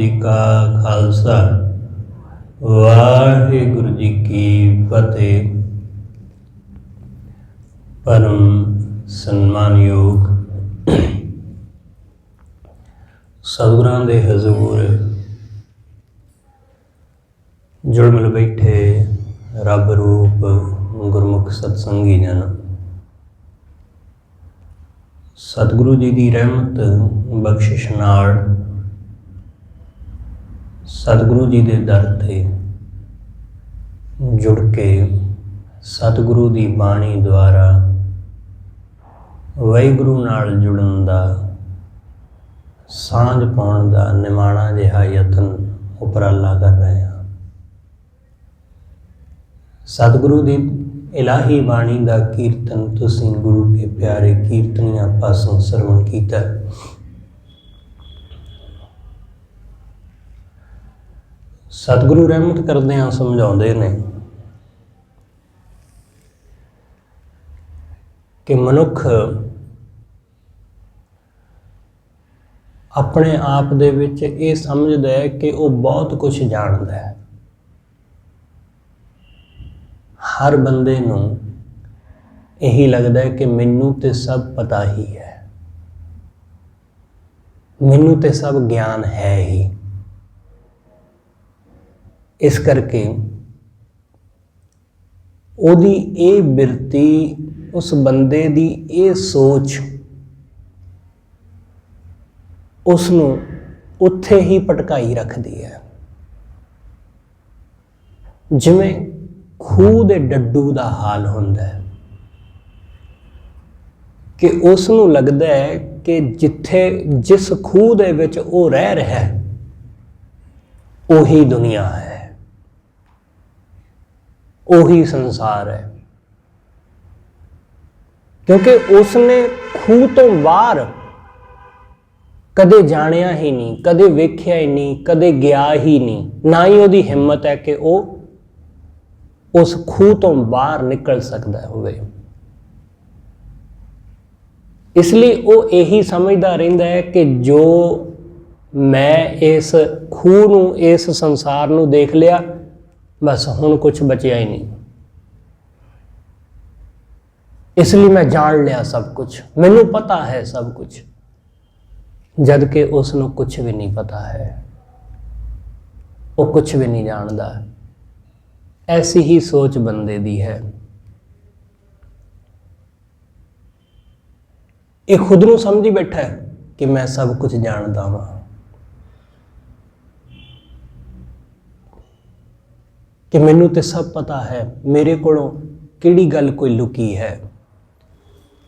जी का खालसा वाहिगुरु जी की फतेह। परम सन्मानयोग सतगुरां दे हजूर जुड़ मिल बैठे रब रूप गुरमुख सत्संगी जन, सतगुरु जी की रहमत बख्शिश नाल सतगुरु जी के दर ते जुड़ के सतगुरु की बाणी द्वारा वाहिगुरु नाल जुड़न दा सांझ पाउण दा निमाणा जिहा यतन उपराला कर रहे हैं। सतगुरु की इलाही बाणी का कीर्तन तुसीं गुरु के प्यारे कीर्तनियां पासों सरवण कीता। सतगुरु रहमत करदिआं समझाउंदे ने कि मनुख अपने आप दे विच ये समझदा है कि वो बहुत कुछ जानदा है। हर बंदे नूं यही लगदा है कि मैनू ते सब पता ही है, मैनू ते सब ज्ञान है ही। इस करके ओदी ये बिरती, उस बंदे दी ये सोच उसनूं उत्थे ही भटकाई रखदी है। जिवें खूह दे डड्डू दा हाल हुंदा है कि उसनूं लगदा है कि जिथे जिस खूह दे विच वो रह रहा है ओही दुनिया है, ओही संसार है। क्योंकि उसने खूह तो बाहर कदे जानिया ही नहीं, कदे वेख्या ही नहीं, कदे गया ही नहीं, ना ही उसकी हिम्मत है कि वो उस खूह तो बाहर निकल सकता होवे। इसलिए वो यही समझदा रहिंदा है कि जो मैं इस खूह नूं, इस संसार नूं देख लिया, बस हुण कुछ बचिया ही नहीं, इसलिए मैं जान लिया सब कुछ, मैनू पता है सब कुछ। जद कि उसनूं कुछ भी नहीं पता है, वो कुछ भी नहीं जानता। ऐसी ही सोच बंदे दी है। ये खुद नूं समझी बैठा है कि मैं सब कुछ जानता वां। कि मैनू तो सब पता है, मेरे कोलों किहड़ी गल कोई लुकी है।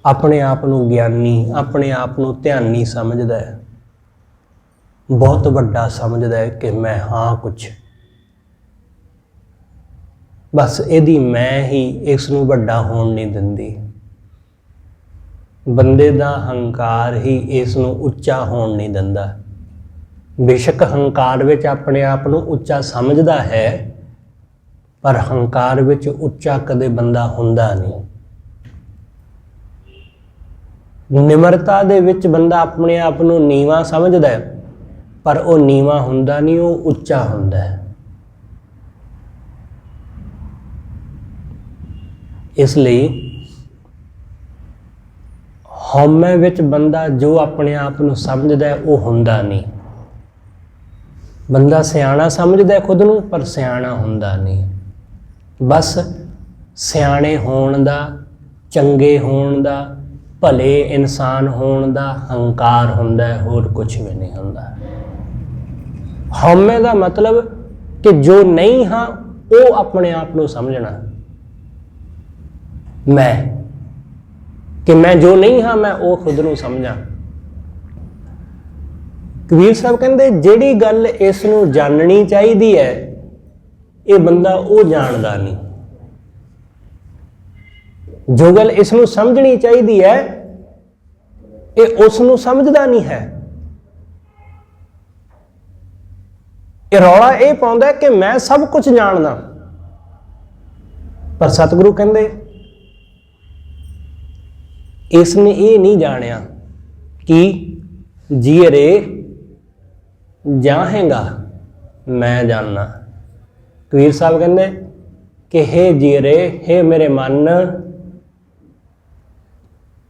अपने आप नूं ज्ञानी, अपने आप नूं ध्यानी समझदा है, बहुत वड्डा समझदा है कि मैं हाँ कुछ, बस इहदी मैं ही इस नूं वड्डा होण नहीं दिंदी। बंदे दा हंकार ही इस नूं उच्चा होण नहीं दिंदा। बेशक हंकार विच अपने आप नूं उच्चा समझदा है, पर हंकार विच उच्चा कदे बंदा हुंदा नहीं। निमरता दे विच बंदा अपने आप नूं नीवां समझदा है, पर वो नीवां हुंदा नहीं, वो उच्चा हुंदा है। इसलिए हौमे विच बंदा जो अपने आप नूं समझदा है वो हुंदा नहीं। बंदा सियाणा समझदा है खुद नूं, पर सियाणा हुंदा नहीं। बस सियाणे होण दा, चंगे होण दा, भले इंसान होण दा हंकार हुंदा है, होर कुछ भी नहीं हुंदा। हौमे दा मतलब कि जो नहीं हाँ वो अपने आप नूं समझना। मैं कि मैं जो नहीं हाँ मैं वो खुद नूं समझां। कबीर साहब कहंदे जिहड़ी गल इस नूं जाननी चाहिदी है, ये बंदा वो जानदा नहीं। जो गल इस नूं समझनी चाहिदी है, ये उस नूं समझदा नहीं है। ये रौला ये पाउंदा है कि मैं सब कुछ जानदा, पर सतगुरु कहंदे इसने ये नहीं जानिया कि जी रे जाहेगा मैं जानना। कबीर साहब कहते कि हे जीरे, हे मेरे मन,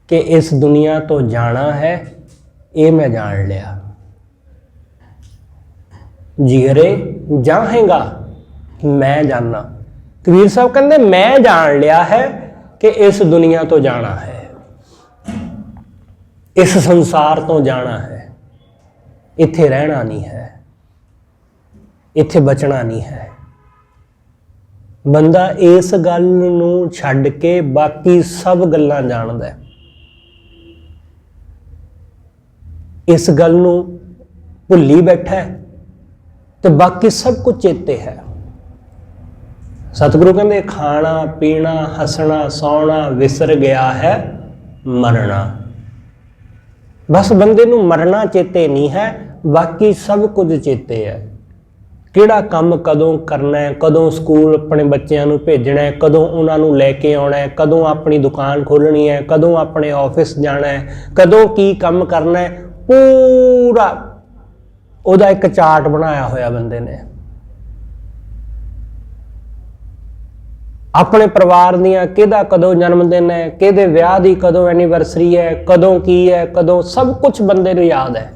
कि इस दुनिया तो जाना है, ये मैं जान लिया। जीरे जाहेगा मैं जानना। कबीर साहब कहते मैं जान लिया है कि इस दुनिया तो जाना है, इस संसार तो जाना है, इत्थे रहना नहीं है, इत्थे बचना नहीं है। बंदा इस गल नूं छड्ड के बाकी सब गल्लां जाणदा है। इस गल नूं भुल्ली बैठा है तो बाकी सब कुछ चेते है। सतगुरु कहते खाना पीना हसना सौना विसर गया है मरना। बस बंदे नूं मरना चेते नहीं है, बाकी सब कुछ चेते है। किहड़ा काम कदों करना है, कदों स्कूल अपने बच्चों नूं भेजना है, कदों उन्हां नूं लैके आउणा है, कदों अपनी दुकान खोलनी है, कदों अपने ऑफिस जाना है, कदों की काम करना है, पूरा ਉਹਦਾ एक चार्ट बनाया होया बंदे ने। अपने परिवार दियां किहदा कदों जन्मदिन है, किहदे विआह दी कदों एनिवर्सरी है, कदों की है, कदों सब कुछ बंदे नूं याद है।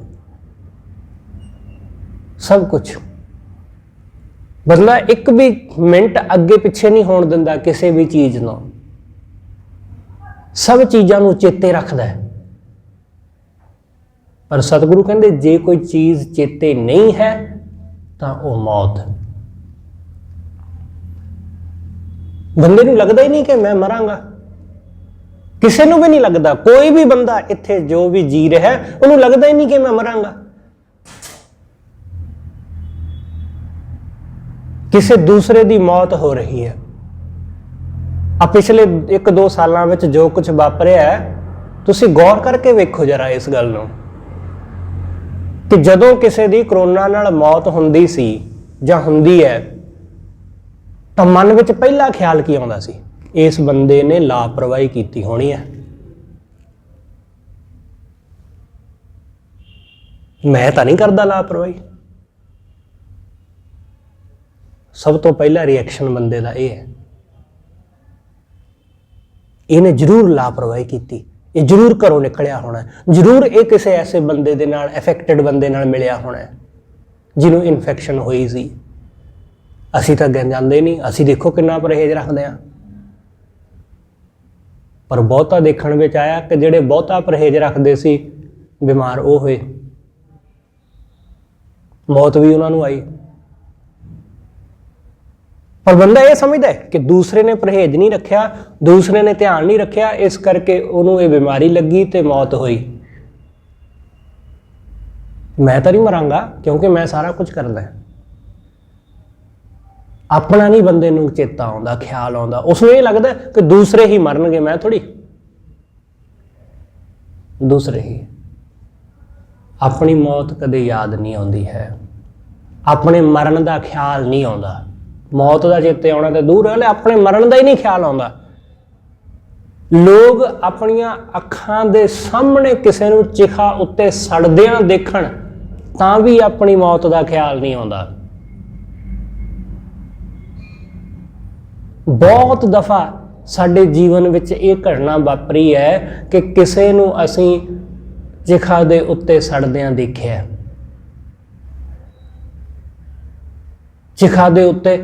सब कुछ बंदा एक भी मिनट अगे पिछे नहीं होण दिंदा किसी भी चीज़ नूं। सब चीज़ां नूं चेते रखदा है। पर सतगुरु कहते जे कोई चीज़ चेते नहीं है तो वह मौत। बंदे नूं लगदा ही नहीं कि मैं मरांगा, किसी नूं भी नहीं लगदा। कोई भी बंदा इत्थे जो भी जी रहा है उन्होंने लगदा ही नहीं कि मैं मरांगा। किसी दूसरे की मौत हो रही है। आ पिछले 1-2 सालों में जो कुछ वापरिया है, तुसी गौर करके वेखो जरा इस गल नूं कि जदों किसी की करोना नाल मौत हुंदी सी जां हुंदी है तो मन विच पहला ख्याल की आउंदा सी, इस बंदे ने लापरवाही कीती होनी है। मैं तो नहीं करदा लापरवाही। सब तो पहला रिएक्शन बंदे का यह है, इन्हें जरूर लापरवाही की, ये जरूर घरों निकलिया होना है, जरूर ये किसी ऐसे बंदे दे नाल अफेक्टेड बंदे नाल मिलिया होना है जिन्हों इन्फेक्शन हुई सी। असी तो जाते नहीं, असी देखो कितना परहेज रखते हैं। पर बहुता देखण विच आया कि जिहड़े बहुता परहेज रखते सी बीमार वो होए, मौत भी उन्होंने आई। पर बंदा ये समझदा है कि दूसरे ने परहेज नहीं रखा, दूसरे ने ध्यान नहीं रखा, इस करके उन्होंने ये बीमारी लगी तो मौत हुई। मैं तो नहीं मरांगा क्योंकि मैं सारा कुछ करदा है। अपना नहीं बंदे नूं चेता आउंदा, ख्याल आउंदा, उसनूं ये लगदा कि दूसरे ही मरनगे, मैं थोड़ी। दूसरे ही। अपनी मौत कदे याद नहीं आउंदी है, अपने मरण का ख्याल नहीं आउंदा। मौत का चेते आना तो दूर है, अपने मरण का ही नहीं ख्याल आता। लोग अपनियां अखां दे सामने किसी नूं चिखा उत्ते सड़दियां देखण तां भी अपनी मौत का ख्याल नहीं आता। बहुत दफा साडे जीवन विच ये घटना वापरी है कि किसी नूं असीं चिखा दे उत्ते सड़दियां देखिया, चिखा दे उत्ते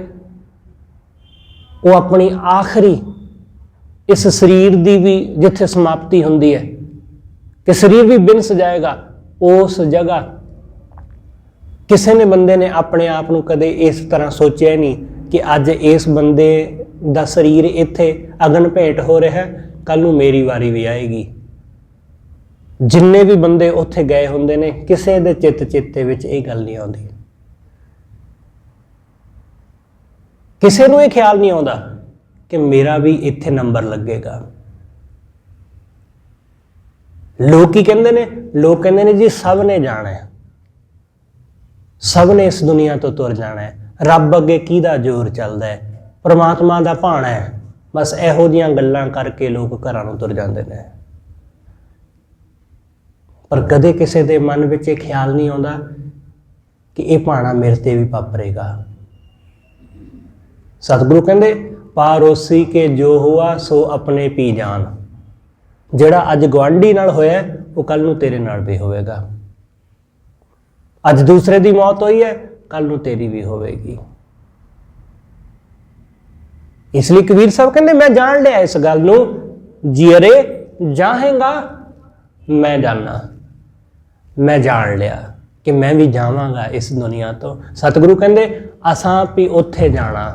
वो अपनी आखिरी इस शरीर की भी जिथे समाप्ति होंदी है कि शरीर भी बिनस जाएगा, उस जगह किसी ने बंदे ने अपने आप को कदे इस तरह सोचा नहीं कि अज इस बंदे का शरीर इत्थे अगन भेंट हो रहा है, कल नूं मेरी वारी भी आएगी। जिन्ने भी बंदे उत्थे गए होंदे ने, किसी दे चित चेते विच ये गल नहीं आउंदी। किसी को यह ख्याल नहीं आता कि मेरा भी इत्थे नंबर लगेगा। लोग की कहते ने, लोग कहते ने जी सब ने जाना है, सब ने इस दुनिया तो तुर जाना है, रब अगे किहदा जोर चलदा है, परमात्मा दा भाणा है। बस इहो जिहियां गल्लां करके लोग घरां नूं तुर जांदे ने। पर कदे किसी दे मन विच ये ख्याल नहीं आउंदा कि ये भाना मेरे ते भी वापरेगा। सतगुरु कहते पारोसी के जो हुआ सो अपने पी जान। जिहड़ा अज गुआंढी नाल होया वो कल नूं तेरे नाल भी होवेगा। अज दूसरे की मौत हुई है, कल नूं तेरी भी होवेगी। इसलिए कबीर साहब कहते मैं जान लिया इस गल नूं, जियरे जाहेगा मैं जाना। मैं जान लिया कि मैं भी जावांगा इस दुनिया तो। सतगुरु कहते असां भी उत्थे जाना,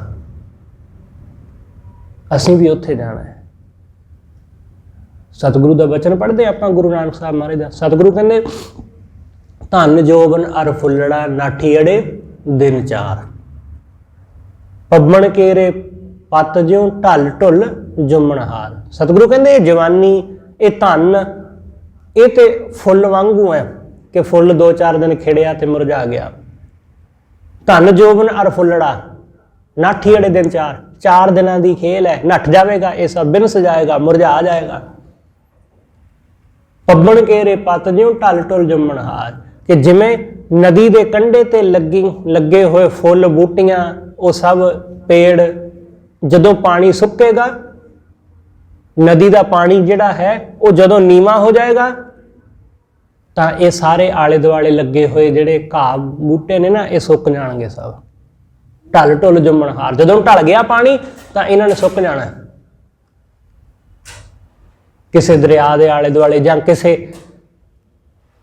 असीं भी उत्थे जाना है। सतगुरु का वचन पढ़ते आप गुरु नानक साहब महाराज का। सतगुरु कहते धन जोबन अर फुल्लड़ा नाठी अड़े दिन चार। पब्बन केरे पत ज्यों ढल ढुल जुम्मन हार। सतगुरु कहते जवानी ये धन ये तो फुल वांगू है कि फुल 2-4 दिन खिड़िया तो मुरझा गया। धन जोबन अर फुल्लड़ा नाठी अड़े दिन चार। 4 दिनों की खेल है, नठ जाएगा, ये सब बिनस जाएगा, मुरझा जाएगा। पब्बन केरे पत ज्यों ढल ढुल जुम्मन हार, कि जिमें नदी के कंढे ते लगे हुए फुल बूटियां वो सब पेड़ जदों पानी सुकेगा, नदी का पानी जिहड़ा है वो जदों नीवा हो जाएगा तो ये सारे आले दुआले लगे हुए जिहड़े घाह बूटे ने ना ये सुक जाएंगे सब। ढल ढुल जुम्मन हार, जदों ढल गया पानी तो इन्होंने सुक जाना। किसी दरिया के आले दुआले जां किसी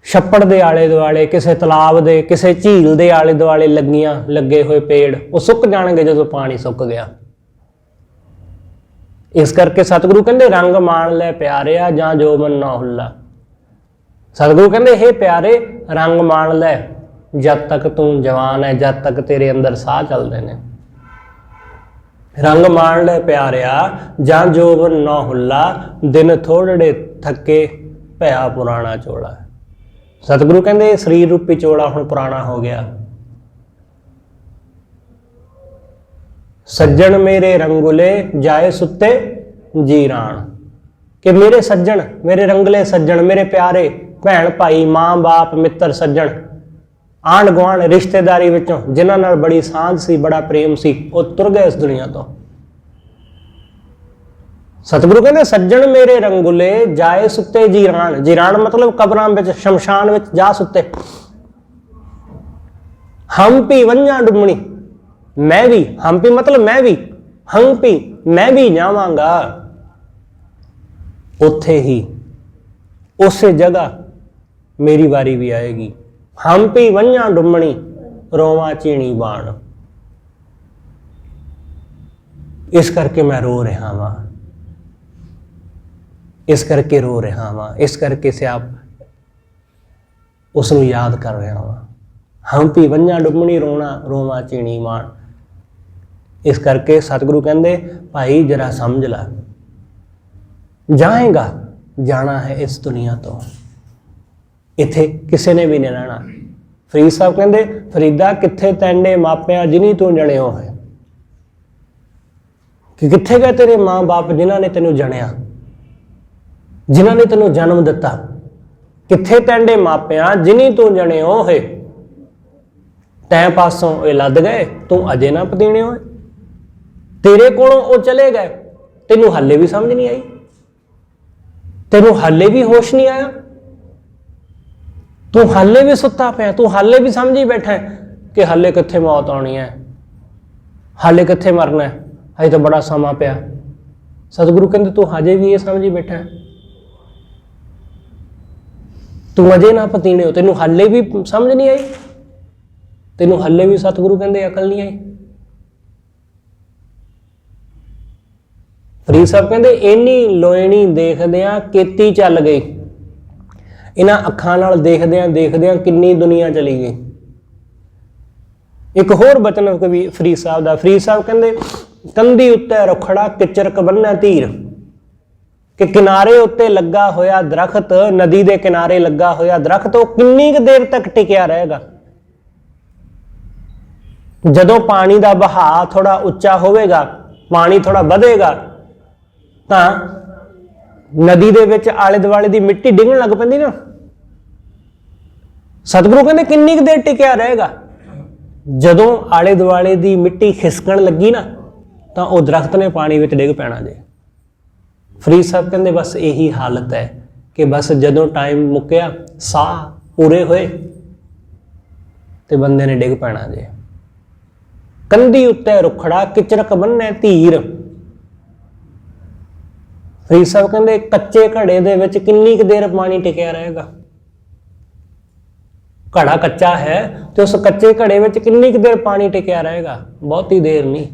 छप्पड़ के आले दुआले, किसी तलाब के, किसी झील के आले दुआले लगे हुए पेड़ वो सुक जाएंगे जदों पानी सुक गया। इस करके सतगुरु कहते रंग मान लै प्यारिया जां जोबन ना हुल्ला। सतगुरु कहते हे प्यारे रंग मान लै जब तक तू जवान है, जब तक तेरे अंदर साह चलते हैं। रंग मान लै प्यारिया जां जोबन ना हुल्ला, दिन थोड़े थके भया पुराना चोला। सतगुरु कहते शरीर रूपी चोला हुण पुराना हो गया। सज्जन मेरे रंगुले जाए सुते जीरान, कि मेरे सज्जन, मेरे रंगले सज्जन, मेरे प्यारे भैन भाई माँ बाप मित्र सज्जन आंढ गुआंढ रिश्तेदारी विचों जिन्हां नाल बड़ी सांझ सी, बड़ा प्रेम सी, वो तुर गए इस दुनिया तो। सतगुरु कहते सज्जन मेरे रंगुले जाए सुते जीरान। जीरान मतलब कबरां विच शमशान विच जा सुते। हम्पी वंजा डुमणी, मैं भी, हम्पी मतलब मैं भी, हम्पी मैं भी जावांगा उत्थे ही, उसे जगह मेरी बारी भी आएगी। हम्पी वंजा डुमणी रोवा चीणी बाण। इस करके मैं रो रहा वां, इस करके रो रहा वां, इस करके से आप उसनूं याद कर रहा वां। हम्पी वंजा डुमणी रोवा चीणी बाण। इस करके सतगुरु कहते भाई जरा समझ ला, जाएगा जाना है इस दुनिया तो, इत्थे किसी ने भी नहीं रहना। फरीद साहब कहते फरीदा कित्थे तैंडे मापिया जिन्हीं तू जणियो है, कि कित्थे गए तेरे माँ बाप जिन्हों ने तेनों जणिया, जिन्हों ने तेनों जन्म दिता। कित्थे तैंडे मापिया जिन्हीं तू जणियो है, तैं पासों ये लद गए तू अजे ना पतीने हो। तेरे कोलों वो चले गए, तेनों हाले भी समझ नहीं आई, तेनों हाले भी होश नहीं आया, तू हाले भी सुता पिया, तू हाले भी समझी बैठा है कि हाले कित्थे मौत आनी है, हाले कित्थे मरना है, हजे तो बड़ा समा पिया। सतगुरु कहते तू हजे भी ये समझी बैठा है, तू अजे ना पतीने हो, तेनों हाले भी समझ नहीं आई, तेनों हाले भी सतगुरु कहते अकल नहीं आई। फरीद साहब कहते इन्नी लोयनी देखदियां केती चल गई। इन्हां अखां नाल देखदियां देखदियां किन्नी दुनिया चली गई। एक होर बचन कवि फरीद साहब दा, फरीद साहब कहते कंधी उत्ते रुखड़ा किचरक बन्ना तीर, कि किनारे उत्ते लगा होया दरखत, नदी दे किनारे लगा होया दरखत वो किन्नी देर तक टिकिया रहेगा। जदों पानी का बहाव थोड़ा उच्चा होवेगा, पानी थोड़ा बढ़ेगा तो नदी दे विच आले दुआले दी मिट्टी डिगण लग पैंदी ना। सतगुरु कहते किन्नी देर टिकिया रहेगा, ਜਦੋਂ ਆਲੇ ਦੁਆਲੇ ਦੀ ਮਿੱਟੀ ਖਿਸਕਣ ਲੱਗੀ ਨਾ ਤਾਂ ਉਹ ਦਰਖਤ ਨੇ ਪਾਣੀ ਵਿੱਚ ਡਿੱਗ ਪੈਣਾ ਜੇ। ਫਰੀਦ ਸਾਹਿਬ ਕਹਿੰਦੇ ਬਸ ਇਹੀ ਹਾਲਤ ਹੈ ਕਿ ਬਸ ਜਦੋਂ ਟਾਈਮ ਮੁੱਕਿਆ, ਸਾਹ ਪੂਰੇ ਹੋਏ ਤੇ ਬੰਦੇ ਨੇ ਡਿੱਗ ਪੈਣਾ ਜੇ। ਕੰਧੀ ਉੱਤੇ ਰੁਖੜਾ ਕਿਚਰਕ ਬੰਨੇ ਧੀਰ। ਫਰੀਦ ਸਾਹਿਬ ਕਹਿੰਦੇ ਕੱਚੇ ਘੜੇ ਦੇ ਵਿੱਚ ਕਿੰਨੀ ਕੁ ਦੇਰ ਪਾਣੀ ਟਿਕਿਆ ਰਹੇਗਾ। ਘੜਾ ਕੱਚਾ ਹੈ ਤੇ ਉਸ ਕੱਚੇ ਘੜੇ ਵਿੱਚ ਕਿੰਨੀ ਕੁ ਦੇਰ ਪਾਣੀ ਟਿਕਿਆ ਰਹੇਗਾ? ਬਹੁਤੀ ਦੇਰ ਨਹੀਂ।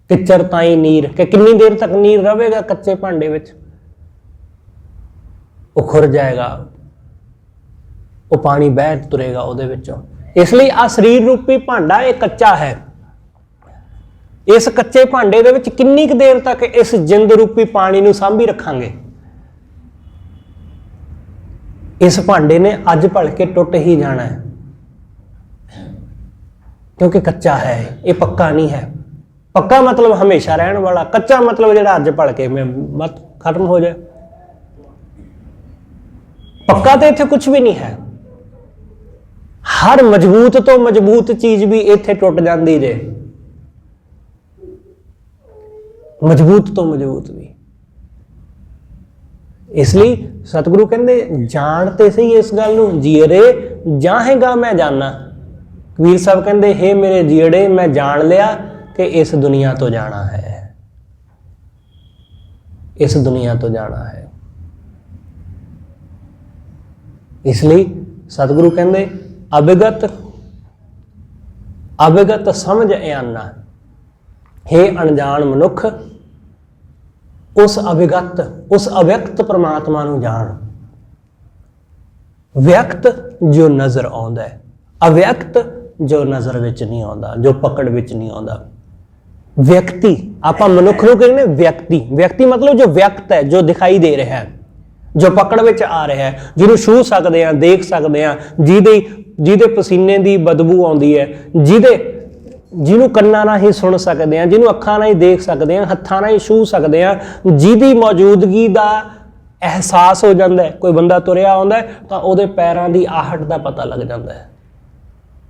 ਕਿਚਰ ਤਾਈ ਨੀਰ, ਕਿ ਕਿੰਨੀ ਦੇਰ ਤੱਕ ਨੀਰ ਰਹੇਗਾ ਕੱਚੇ ਭਾਂਡੇ ਵਿੱਚ? ਉਹ ਖੁਰ ਜਾਏਗਾ, ਉਹ ਪਾਣੀ ਬਹਿ ਤੁਰੇਗਾ ਉਹਦੇ ਵਿੱਚੋਂ। ਇਸ ਲਈ ਆ ਸਰੀਰ ਰੂਪੀ ਭਾਂਡਾ ਇਹ ਕੱਚਾ ਹੈ। ਇਸ ਕੱਚੇ ਭਾਂਡੇ ਦੇ ਵਿੱਚ ਕਿੰਨੀ ਕੁ ਦੇਰ ਤੱਕ ਇਸ ਜਿੰਦ ਰੂਪੀ ਪਾਣੀ ਨੂੰ ਸਾਂਭੀ ਰੱਖਾਂਗੇ? ਇਸ ਭਾਂਡੇ ਨੇ ਅੱਜ ਭਲ ਕੇ ਟੁੱਟ ਹੀ ਜਾਣਾ ਹੈ, ਕਿਉਂਕਿ ਕੱਚਾ ਹੈ, ਇਹ ਪੱਕਾ ਨਹੀਂ ਹੈ। ਪੱਕਾ ਮਤਲਬ ਹਮੇਸ਼ਾ ਰਹਿਣ ਵਾਲਾ, ਕੱਚਾ ਮਤਲਬ ਜਿਹੜਾ ਅੱਜ ਭਲ ਕੇ ਮਤ ਖਤਮ ਹੋ ਜਾਏ। ਪੱਕਾ ਤਾਂ ਇੱਥੇ ਕੁਝ ਵੀ ਨਹੀਂ ਹੈ। ਹਰ ਮਜ਼ਬੂਤ ਤੋਂ ਮਜ਼ਬੂਤ ਚੀਜ਼ ਵੀ ਇੱਥੇ ਟੁੱਟ ਜਾਂਦੀ ਜੇ, ਮਜ਼ਬੂਤ ਤੋਂ ਮਜ਼ਬੂਤ ਵੀ। ਇਸ ਲਈ ਸਤਿਗੁਰੂ ਕਹਿੰਦੇ ਜਾਣ ਤੇ ਸਹੀ ਇਸ ਗੱਲ ਨੂੰ, ਜੀਅਰੇ ਜਾਹੇਗਾ ਮੈਂ ਜਾਣਾ। ਕਬੀਰ ਸਾਹਿਬ ਕਹਿੰਦੇ ਹੇ ਮੇਰੇ ਜੀੜੇ, ਮੈਂ ਜਾਣ ਲਿਆ ਕਿ ਇਸ ਦੁਨੀਆ ਤੋਂ ਜਾਣਾ ਹੈ, ਇਸ ਦੁਨੀਆ ਤੋਂ ਜਾਣਾ ਹੈ। ਇਸ ਲਈ ਸਤਿਗੁਰੂ ਕਹਿੰਦੇ ਅਵਿਗਤ ਸਮਝ ਆਨਾ। ਹੇ ਅਣਜਾਣ ਮਨੁੱਖ, ਉਸ ਅਵਿਗਤ, ਉਸ ਅਵਿਅਕਤ ਪ੍ਰਮਾਤਮਾ ਨੂੰ ਜਾਣ। ਵਿਅਕਤ ਜੋ ਨਜ਼ਰ ਆਉਂਦਾ ਹੈ, ਅਵਿਅਕਤ ਜੋ ਨਜ਼ਰ ਵਿੱਚ ਨਹੀਂ ਆਉਂਦਾ, ਜੋ ਪਕੜ ਵਿੱਚ ਨਹੀਂ ਆਉਂਦਾ। ਵਿਅਕਤੀ, ਆਪਾਂ ਮਨੁੱਖ ਨੂੰ ਕਹਿੰਦੇ ਵਿਅਕਤੀ। ਵਿਅਕਤੀ ਮਤਲਬ ਜੋ ਵਿਅਕਤ ਹੈ, ਜੋ ਦਿਖਾਈ ਦੇ ਰਿਹਾ ਹੈ, ਜੋ ਪਕੜ ਵਿੱਚ ਆ ਰਿਹਾ ਹੈ, ਜਿਹਨੂੰ ਛੂਹ ਸਕਦੇ ਹਾਂ, ਦੇਖ ਸਕਦੇ ਹਾਂ, ਜਿਹਦੇ ਪਸੀਨੇ ਦੀ ਬਦਬੂ ਆਉਂਦੀ ਹੈ, ਜਿਹਨੂੰ ਕੰਨਾਂ ਨਾਲ ਹੀ ਸੁਣ ਸਕਦੇ ਹਾਂ, ਜਿਹਨੂੰ ਅੱਖਾਂ ਨਾਲ ਹੀ ਦੇਖ ਸਕਦੇ ਹਾਂ, ਹੱਥਾਂ ਨਾਲ ਹੀ ਛੂਹ ਸਕਦੇ ਹਾਂ, ਜਿਹਦੀ ਮੌਜੂਦਗੀ ਦਾ ਅਹਿਸਾਸ ਹੋ ਜਾਂਦਾ ਹੈ। ਕੋਈ ਬੰਦਾ ਤੁਰਿਆ ਆਉਂਦਾ ਤਾਂ ਉਹਦੇ ਪੈਰਾਂ ਦੀ ਆਹਟ ਦਾ ਪਤਾ ਲੱਗ ਜਾਂਦਾ ਹੈ।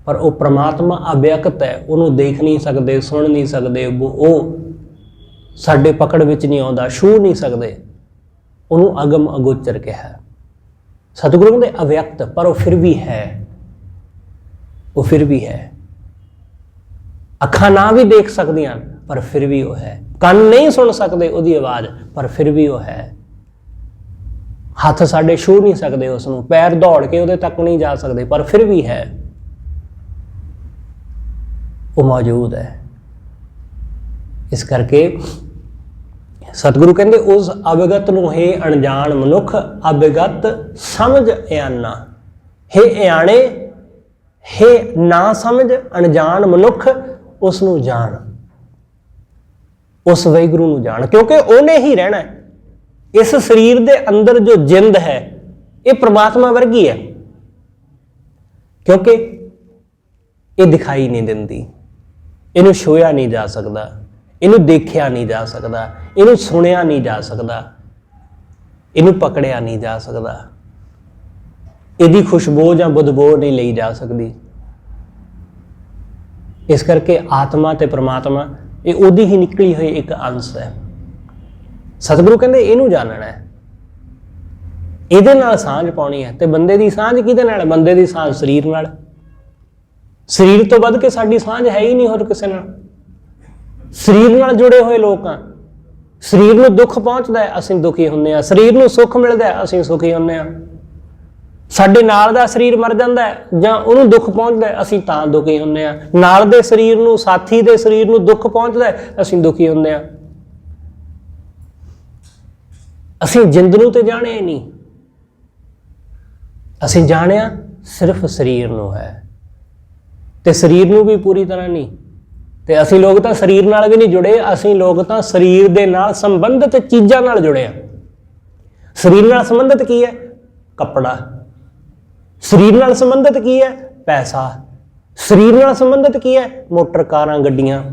ਪਰ ਉਹ ਪ੍ਰਮਾਤਮਾ ਅਵਿਅਕਤ ਹੈ, ਉਹਨੂੰ ਦੇਖ ਨਹੀਂ ਸਕਦੇ, ਸੁਣ ਨਹੀਂ ਸਕਦੇ, ਉਹ ਸਾਡੇ ਪਕੜ ਵਿੱਚ ਨਹੀਂ ਆਉਂਦਾ, ਛੂਹ ਨਹੀਂ ਸਕਦੇ। ਉਹਨੂੰ ਅਗਮ ਅਗੋਚਰ ਕਿਹਾ। ਸਤਿਗੁਰੂ ਕਹਿੰਦੇ ਅਵਿਅਕਤ, ਪਰ ਉਹ ਫਿਰ ਵੀ ਹੈ, ਉਹ ਫਿਰ ਵੀ ਹੈ। ਅੱਖਾਂ ਨਾ ਵੀ ਦੇਖ ਸਕਦੀਆਂ ਪਰ ਫਿਰ ਵੀ ਉਹ ਹੈ। ਕੰਨ ਨਹੀਂ ਸੁਣ ਸਕਦੇ ਉਹਦੀ ਆਵਾਜ਼, ਪਰ ਫਿਰ ਵੀ ਉਹ ਹੈ। ਹੱਥ ਸਾਡੇ ਛੂਹ ਨਹੀਂ ਸਕਦੇ ਉਸ ਨੂੰ, ਪੈਰ ਦੌੜ ਕੇ ਉਹਦੇ ਤੱਕ ਨਹੀਂ ਜਾ ਸਕਦੇ, ਪਰ ਫਿਰ ਵੀ ਹੈ, ਉਹ ਮੌਜੂਦ ਹੈ। ਇਸ ਕਰਕੇ ਸਤਿਗੁਰੂ ਕਹਿੰਦੇ ਉਸ ਅਵਿਗਤ ਨੂੰ ਹੇ ਅਣਜਾਣ ਮਨੁੱਖ, ਅਵਿਗਤ ਸਮਝ ਆਨਾ। ਹੇ ਇਆਣੇ, ਹੇ ਨਾ ਸਮਝ ਅਣਜਾਣ ਮਨੁੱਖ, ਉਸ ਨੂੰ ਜਾਣ, ਉਸ ਵਾਹਿਗੁਰੂ ਨੂੰ ਜਾਣ, ਕਿਉਂਕਿ ਉਹਨੇ ਹੀ ਰਹਿਣਾ। ਇਸ ਸਰੀਰ ਦੇ ਅੰਦਰ ਜੋ ਜਿੰਦ ਹੈ ਇਹ ਪ੍ਰਮਾਤਮਾ ਵਰਗੀ ਹੈ, ਕਿਉਂਕਿ ਇਹ ਦਿਖਾਈ ਨਹੀਂ ਦਿੰਦੀ, ਇਹਨੂੰ ਛੂਹਿਆ ਨਹੀਂ ਜਾ ਸਕਦਾ, ਇਹਨੂੰ ਦੇਖਿਆ ਨਹੀਂ ਜਾ ਸਕਦਾ, ਇਹਨੂੰ ਸੁਣਿਆ ਨਹੀਂ ਜਾ ਸਕਦਾ, ਇਹਨੂੰ ਪਕੜਿਆ ਨਹੀਂ ਜਾ ਸਕਦਾ, ਇਹਦੀ ਖੁਸ਼ਬੂ ਜਾਂ ਬਦਬੂ ਨਹੀਂ ਲਈ ਜਾ ਸਕਦੀ। ਇਸ ਕਰਕੇ ਆਤਮਾ ਤੇ ਪ੍ਰਮਾਤਮਾ ਇਹ ਉਹਦੀ ਹੀ ਨਿਕਲੀ ਹੋਈ ਇੱਕ ਅੰਸ਼ ਹੈ। ਸਤਿਗੁਰੂ ਕਹਿੰਦੇ ਇਹਨੂੰ ਜਾਣਨਾ ਹੈ, ਇਹਦੇ ਨਾਲ ਸਾਂਝ ਪਾਉਣੀ ਹੈ। ਤੇ ਬੰਦੇ ਦੀ ਸਾਂਝ ਕਿਹਦੇ ਨਾਲ? ਬੰਦੇ ਦੀ ਸਾਂਝ ਸਰੀਰ ਨਾਲ। ਸਰੀਰ ਤੋਂ ਵੱਧ ਕੇ ਸਾਡੀ ਸਾਂਝ ਹੈ ਹੀ ਨਹੀਂ ਹੋਰ ਕਿਸੇ ਨਾਲ। ਸਰੀਰ ਨਾਲ ਜੁੜੇ ਹੋਏ ਲੋਕ ਹਾਂ। ਸਰੀਰ ਨੂੰ ਦੁੱਖ ਪਹੁੰਚਦਾ ਹੈ, ਅਸੀਂ ਦੁਖੀ ਹੁੰਦੇ ਹਾਂ। ਸਰੀਰ ਨੂੰ ਸੁੱਖ ਮਿਲਦਾ ਹੈ, ਅਸੀਂ ਸੁਖੀ ਹੁੰਦੇ ਹਾਂ। ਸਾਡੇ ਨਾਲ ਦਾ ਸਰੀਰ ਮਰ ਜਾਂਦਾ ਹੈ ਜਾਂ ਉਹਨੂੰ ਦੁੱਖ ਪਹੁੰਚਦਾ ਹੈ, ਅਸੀਂ ਤਾਂ ਦੁਖੀ ਹੁੰਦੇ ਹਾਂ। ਨਾਲ ਦੇ ਸਰੀਰ ਨੂੰ, ਸਾਥੀ ਦੇ ਸਰੀਰ ਨੂੰ ਦੁੱਖ ਪਹੁੰਚਦਾ ਹੈ, ਅਸੀਂ ਦੁਖੀ ਹੁੰਦੇ ਹਾਂ। ਅਸੀਂ ਜਿੰਦ ਨੂੰ ਤੇ ਜਾਣਿਆ ਹੀ ਨਹੀਂ, ਅਸੀਂ ਜਾਣਿਆ ਸਿਰਫ ਸਰੀਰ ਨੂੰ ਹੈ, ਤੇ ਸਰੀਰ ਨੂੰ ਵੀ ਪੂਰੀ ਤਰ੍ਹਾਂ ਨਹੀਂ। ਤੇ ਅਸੀਂ ਲੋਕ ਤਾਂ ਸਰੀਰ ਨਾਲ ਵੀ ਨਹੀਂ ਜੁੜੇ, ਅਸੀਂ ਲੋਕ ਤਾਂ ਸਰੀਰ ਦੇ ਨਾਲ ਸੰਬੰਧਿਤ ਚੀਜ਼ਾਂ ਨਾਲ ਜੁੜੇ ਹਾਂ। ਸਰੀਰ ਨਾਲ ਸੰਬੰਧਿਤ ਕੀ ਹੈ? ਕੱਪੜਾ। ਸਰੀਰ ਨਾਲ ਸੰਬੰਧਿਤ ਕੀ ਹੈ? ਪੈਸਾ। ਸਰੀਰ ਨਾਲ ਸੰਬੰਧਿਤ ਕੀ ਹੈ? ਮੋਟਰ, ਕਾਰਾਂ, ਗੱਡੀਆਂ।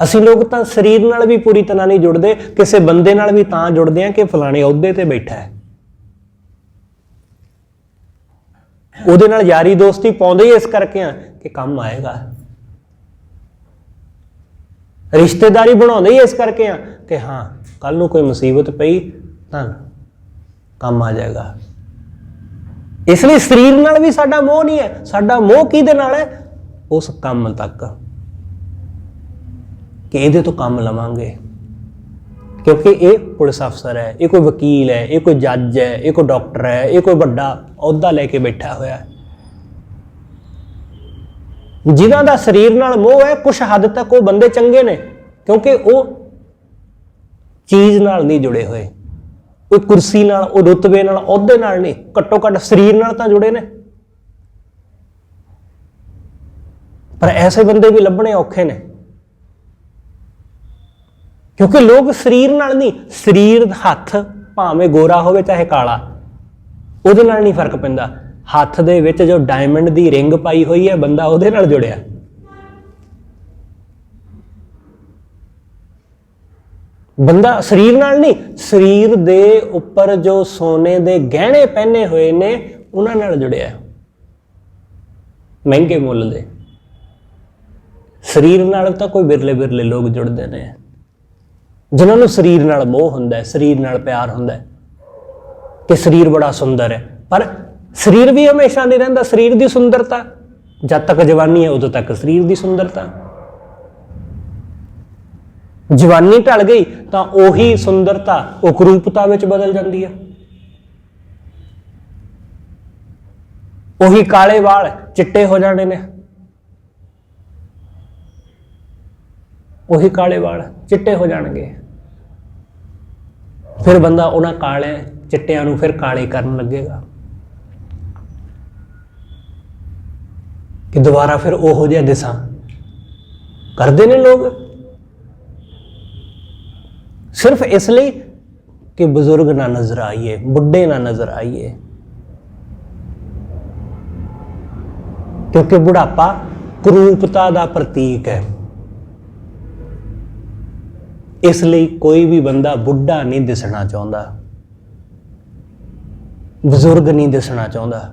ਅਸੀਂ ਲੋਕ ਤਾਂ ਸਰੀਰ ਨਾਲ ਵੀ ਪੂਰੀ ਤਰ੍ਹਾਂ ਨਹੀਂ ਜੁੜਦੇ, ਕਿਸੇ ਬੰਦੇ ਨਾਲ ਵੀ ਤਾਂ ਜੁੜਦੇ ਹਾਂ ਕਿ ਫਲਾਣੇ ਅਹੁਦੇ ਤੇ ਬੈਠਾ ਹੈ। ਉਹਦੇ ਨਾਲ ਯਾਰੀ ਦੋਸਤੀ ਪਾਉਂਦੇ ਹੀ ਇਸ ਕਰਕੇ ਆ ਕਿ ਕੰਮ ਆਏਗਾ। ਰਿਸ਼ਤੇਦਾਰੀ ਬਣਾਉਂਦੇ ਹੀ ਇਸ ਕਰਕੇ ਆ ਕਿ ਹਾਂ ਕੱਲ ਨੂੰ ਕੋਈ ਮੁਸੀਬਤ ਪਈ ਤਾਂ ਕੰਮ ਆ ਜਾਏਗਾ। ਇਸ ਲਈ ਸਰੀਰ ਨਾਲ ਵੀ ਸਾਡਾ ਮੋਹ ਨਹੀਂ ਹੈ। ਸਾਡਾ ਮੋਹ ਕਿਹਦੇ ਨਾਲ ਹੈ? ਉਸ ਕੰਮ ਤੱਕ, ਕਿ ਇਹਦੇ ਤੋਂ ਕੰਮ ਲਵਾਂਗੇ, ਕਿਉਂਕਿ ਇਹ ਪੁਲਿਸ ਅਫਸਰ ਹੈ, ਇਹ ਕੋਈ ਵਕੀਲ ਹੈ, ਇਹ ਕੋਈ ਜੱਜ ਹੈ, ਇਹ ਕੋਈ ਡਾਕਟਰ ਹੈ, ਇਹ ਕੋਈ ਵੱਡਾ ਅਹੁਦਾ ਲੈ ਕੇ ਬੈਠਾ ਹੋਇਆ ਹੈ। ਜਿਨ੍ਹਾਂ ਦਾ ਸਰੀਰ ਨਾਲ ਮੋਹ ਹੈ, ਕੁਛ ਹੱਦ ਤੱਕ ਉਹ ਬੰਦੇ ਚੰਗੇ ਨੇ, ਕਿਉਂਕਿ ਉਹ ਚੀਜ਼ ਨਾਲ ਨਹੀਂ ਜੁੜੇ ਹੋਏ। ਉਹ ਕੁਰਸੀ ਨਾਲ, ਉਹ ਰੁਤਬੇ ਨਾਲ, ਅਹੁਦੇ ਨਾਲ ਨਹੀਂ, ਘੱਟੋ ਘੱਟ ਸਰੀਰ ਨਾਲ ਤਾਂ ਜੁੜੇ ਨੇ। ਪਰ ਐਸੇ ਬੰਦੇ ਵੀ ਲੱਭਣੇ ਔਖੇ ਨੇ, ਕਿਉਂਕਿ ਲੋਕ ਸਰੀਰ ਨਾਲ ਨਹੀਂ, ਸਰੀਰ ਹੱਥ ਭਾਵੇਂ ਗੋਰਾ ਹੋਵੇ ਚਾਹੇ ਕਾਲਾ, ਉਹਦੇ ਨਾਲ ਨਹੀਂ ਫਰਕ ਪੈਂਦਾ। ਹੱਥ ਦੇ ਵਿੱਚ ਜੋ ਡਾਇਮੰਡ ਦੀ ਰਿੰਗ ਪਾਈ ਹੋਈ ਹੈ, ਬੰਦਾ ਉਹਦੇ ਨਾਲ ਜੁੜਿਆ। ਬੰਦਾ ਸਰੀਰ ਨਾਲ ਨਹੀਂ, ਸਰੀਰ ਦੇ ਉੱਪਰ ਜੋ ਸੋਨੇ ਦੇ ਗਹਿਣੇ ਪਹਿਨੇ ਹੋਏ ਨੇ ਉਹਨਾਂ ਨਾਲ ਜੁੜਿਆ, ਮਹਿੰਗੇ ਮੁੱਲ ਦੇ। ਸਰੀਰ ਨਾਲ ਤਾਂ ਕੋਈ ਬਿਰਲੇ ਬਿਰਲੇ ਲੋਕ ਜੁੜਦੇ ਨੇ, ਜਿਨ੍ਹਾਂ ਨੂੰ ਸਰੀਰ ਨਾਲ ਮੋਹ ਹੁੰਦਾ ਹੈ, ਸਰੀਰ ਨਾਲ ਪਿਆਰ ਹੁੰਦਾ ਹੈ ਕਿ ਸਰੀਰ ਬੜਾ ਸੁੰਦਰ ਹੈ। ਪਰ ਸਰੀਰ ਵੀ ਹਮੇਸ਼ਾ ਨਹੀਂ ਰਹਿੰਦਾ। ਸਰੀਰ ਦੀ ਸੁੰਦਰਤਾ ਜਦ ਤੱਕ ਜਵਾਨੀ ਹੈ ਉਦੋਂ ਤੱਕ ਸਰੀਰ ਦੀ ਸੁੰਦਰਤਾ, ਜਵਾਨੀ ਢਲ ਗਈ ਤਾਂ ਉਹੀ ਸੁੰਦਰਤਾ ਉਹ ਕੁਰੂਪਤਾ ਵਿੱਚ ਬਦਲ ਜਾਂਦੀ ਹੈ। ਉਹੀ ਕਾਲੇ ਵਾਲ ਚਿੱਟੇ ਹੋ ਜਾਣੇ ਨੇ, ਉਹੀ ਕਾਲੇ ਵਾਲ ਚਿੱਟੇ ਹੋ ਜਾਣਗੇ। ਫਿਰ ਬੰਦਾ ਉਹਨਾਂ ਕਾਲੇ ਚਿੱਟਿਆਂ ਨੂੰ ਫਿਰ ਕਾਲੇ ਕਰਨ ਲੱਗੇਗਾ ਕਿ ਦੁਬਾਰਾ ਫਿਰ ਉਹੋ ਜਿਹਾ ਦਿਸਾਂ ਕਰਦੇ ਨੇ ਲੋਕ, ਸਿਰਫ ਇਸ ਲਈ ਕਿ ਬਜ਼ੁਰਗ ਨਾ ਨਜ਼ਰ ਆਈਏ, ਬੁੱਢੇ ਨਾ ਨਜ਼ਰ ਆਈਏ, ਕਿਉਂਕਿ ਬੁਢਾਪਾ ਕੁਰੂਪਤਾ ਦਾ ਪ੍ਰਤੀਕ ਹੈ। ਇਸ ਲਈ ਕੋਈ ਵੀ ਬੰਦਾ ਬੁੱਢਾ ਨਹੀਂ ਦਿਸਣਾ ਚਾਹੁੰਦਾ, ਬਜ਼ੁਰਗ ਨਹੀਂ ਦਿਸਣਾ ਚਾਹੁੰਦਾ।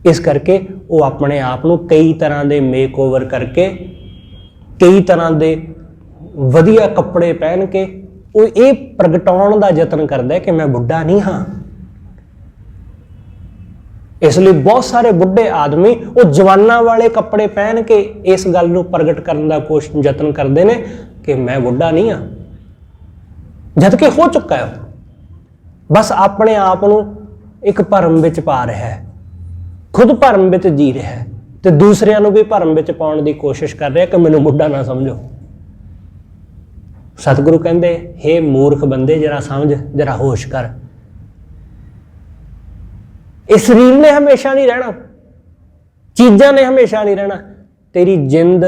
ਇਸ ਕਰਕੇ ਉਹ ਆਪਣੇ ਆਪ ਨੂੰ ਕਈ ਤਰ੍ਹਾਂ ਦੇ ਮੇਕਓਵਰ ਕਰਕੇ, ਕਈ ਤਰ੍ਹਾਂ ਦੇ ਵਧੀਆ ਕੱਪੜੇ ਪਹਿਨ ਕੇ ਉਹ ਇਹ ਪ੍ਰਗਟਾਉਣ ਦਾ ਯਤਨ ਕਰਦਾ ਹੈ ਕਿ ਮੈਂ ਬੁੱਢਾ ਨਹੀਂ ਹਾਂ। ਇਸ ਲਈ ਬਹੁਤ ਸਾਰੇ ਬੁੱਢੇ ਆਦਮੀ ਉਹ ਜਵਾਨਾਂ ਵਾਲੇ ਕੱਪੜੇ ਪਹਿਨ ਕੇ ਇਸ ਗੱਲ ਨੂੰ ਪ੍ਰਗਟ ਕਰਨ ਦਾ ਯਤਨ ਕਰਦੇ ਨੇ ਕਿ ਮੈਂ ਬੁੱਢਾ ਨਹੀਂ ਹਾਂ, ਜਦ ਕਿ ਹੋ ਚੁੱਕਾ ਹੈ। ਬਸ ਆਪਣੇ ਆਪ ਨੂੰ ਇੱਕ ਭਰਮ ਵਿੱਚ ਪਾ ਰਿਹਾ ਹੈ, ਖੁਦ ਭਰਮ ਵਿੱਚ ਜੀ ਰਿਹਾ ਹੈ ਤੇ ਦੂਸਰਿਆਂ ਨੂੰ ਵੀ ਭਰਮ ਵਿੱਚ ਪਾਉਣ ਦੀ ਕੋਸ਼ਿਸ਼ ਕਰ ਰਿਹਾ ਕਿ ਮੈਨੂੰ ਬੁੱਢਾ ਨਾ ਸਮਝੋ। ਸਤਿਗੁਰੂ ਕਹਿੰਦੇ, ਹੇ ਮੂਰਖ ਬੰਦੇ, ਜਰਾ ਸਮਝ, ਜਰਾ ਹੋਸ਼ ਕਰ। ਇਸ ਸਰੀਰ ਨੇ ਹਮੇਸ਼ਾ ਨਹੀਂ ਰਹਿਣਾ, ਚੀਜ਼ਾਂ ਨੇ ਹਮੇਸ਼ਾ ਨਹੀਂ ਰਹਿਣਾ। ਤੇਰੀ ਜਿੰਦ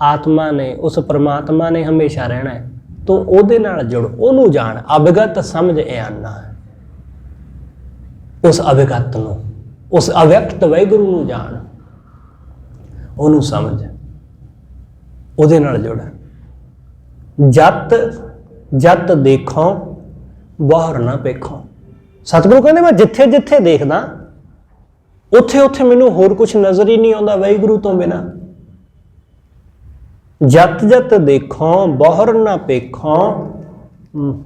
ਆਤਮਾ ਨੇ, ਉਸ ਪਰਮਾਤਮਾ ਨੇ ਹਮੇਸ਼ਾ ਰਹਿਣਾ ਹੈ। ਤੂੰ ਉਹਦੇ ਨਾਲ ਜੁੜ, ਉਹਨੂੰ ਜਾਣ, ਅਵਗਤ ਸਮਝ ਆਨਾ, ਉਸ ਅਵਗਤ ਨੂੰ, ਉਸ ਅਵਿਅਕਤ ਵਾਹਿਗੁਰੂ ਨੂੰ ਜਾਣ, ਉਹਨੂੰ ਸਮਝ, ਉਹਦੇ ਨਾਲ ਜੁੜ। ਜਤ ਜਤ ਦੇਖੋ ਬਾਹਰ ਨਾ ਵੇਖੋ। ਸਤਿਗੁਰੂ ਕਹਿੰਦੇ ਮੈਂ ਜਿੱਥੇ ਜਿੱਥੇ ਦੇਖਦਾ ਉੱਥੇ ਉੱਥੇ ਮੈਨੂੰ ਹੋਰ ਕੁਝ ਨਜ਼ਰ ਹੀ ਨਹੀਂ ਆਉਂਦਾ ਵਾਹਿਗੁਰੂ ਤੋਂ ਬਿਨਾਂ। ਜਤ ਜਤ ਦੇਖੋ ਬਾਹਰ ਨਾ ਵੇਖੋ,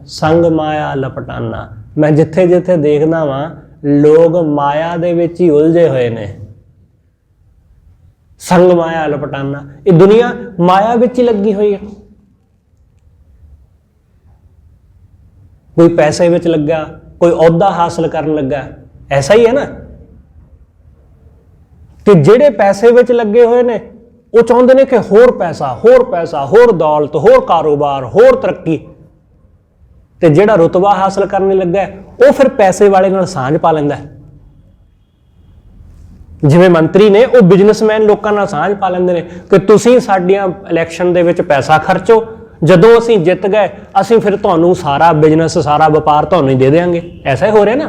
ਸੰਗ ਮਾਇਆ ਲਪਟਾਨਾ। ਮੈਂ ਜਿੱਥੇ ਜਿੱਥੇ ਦੇਖਦਾ ਵਾਂ ਲੋਕ ਮਾਇਆ ਦੇ ਵਿੱਚ ਹੀ ਉਲਝੇ ਹੋਏ ਨੇ। ਸੰਗ ਮਾਇਆ ਲਪਟਾਨਾ, ਇਹ ਦੁਨੀਆ ਮਾਇਆ ਵਿੱਚ ਹੀ ਲੱਗੀ ਹੋਈ ਹੈ। ਕੋਈ ਪੈਸੇ ਵਿੱਚ ਲੱਗਾ, ਕੋਈ ਅਹੁਦਾ ਹਾਸਲ ਕਰਨ ਲੱਗਾ, ਐਸਾ ਹੀ ਹੈ ਨਾ। ਕਿ ਜਿਹੜੇ ਪੈਸੇ ਵਿੱਚ ਲੱਗੇ ਹੋਏ ਨੇ ਉਹ ਚਾਹੁੰਦੇ ਨੇ ਕਿ ਹੋਰ ਪੈਸਾ, ਹੋਰ ਪੈਸਾ, ਹੋਰ ਦੌਲਤ, ਹੋਰ ਕਾਰੋਬਾਰ, ਹੋਰ ਤਰੱਕੀ। ਤੇ ਜਿਹੜਾ ਰੁਤਬਾ ਹਾਸਲ ਕਰਨ ਲੱਗਾ ਉਹ ਫਿਰ ਪੈਸੇ ਵਾਲੇ ਨਾਲ ਸਾਂਝ ਪਾ ਲੈਂਦਾ। ਜਿਵੇਂ ਮੰਤਰੀ ਨੇ, ਉਹ ਬਿਜ਼ਨਸਮੈਨ ਲੋਕਾਂ ਨਾਲ ਸਾਂਝ ਪਾ ਲੈਂਦੇ ਨੇ ਕਿ ਤੁਸੀਂ ਸਾਡੀਆਂ ਇਲੈਕਸ਼ਨ ਦੇ ਵਿੱਚ ਪੈਸਾ ਖਰਚੋ, ਜਦੋਂ ਅਸੀਂ ਜਿੱਤ ਗਏ ਅਸੀਂ ਫਿਰ ਤੁਹਾਨੂੰ ਸਾਰਾ ਬਿਜ਼ਨਸ, ਸਾਰਾ ਵਪਾਰ ਤੁਹਾਨੂੰ ਹੀ ਦੇ ਦੇਵਾਂਗੇ। ਐਸਾ ਹੀ ਹੋ ਰਿਹਾ ਨਾ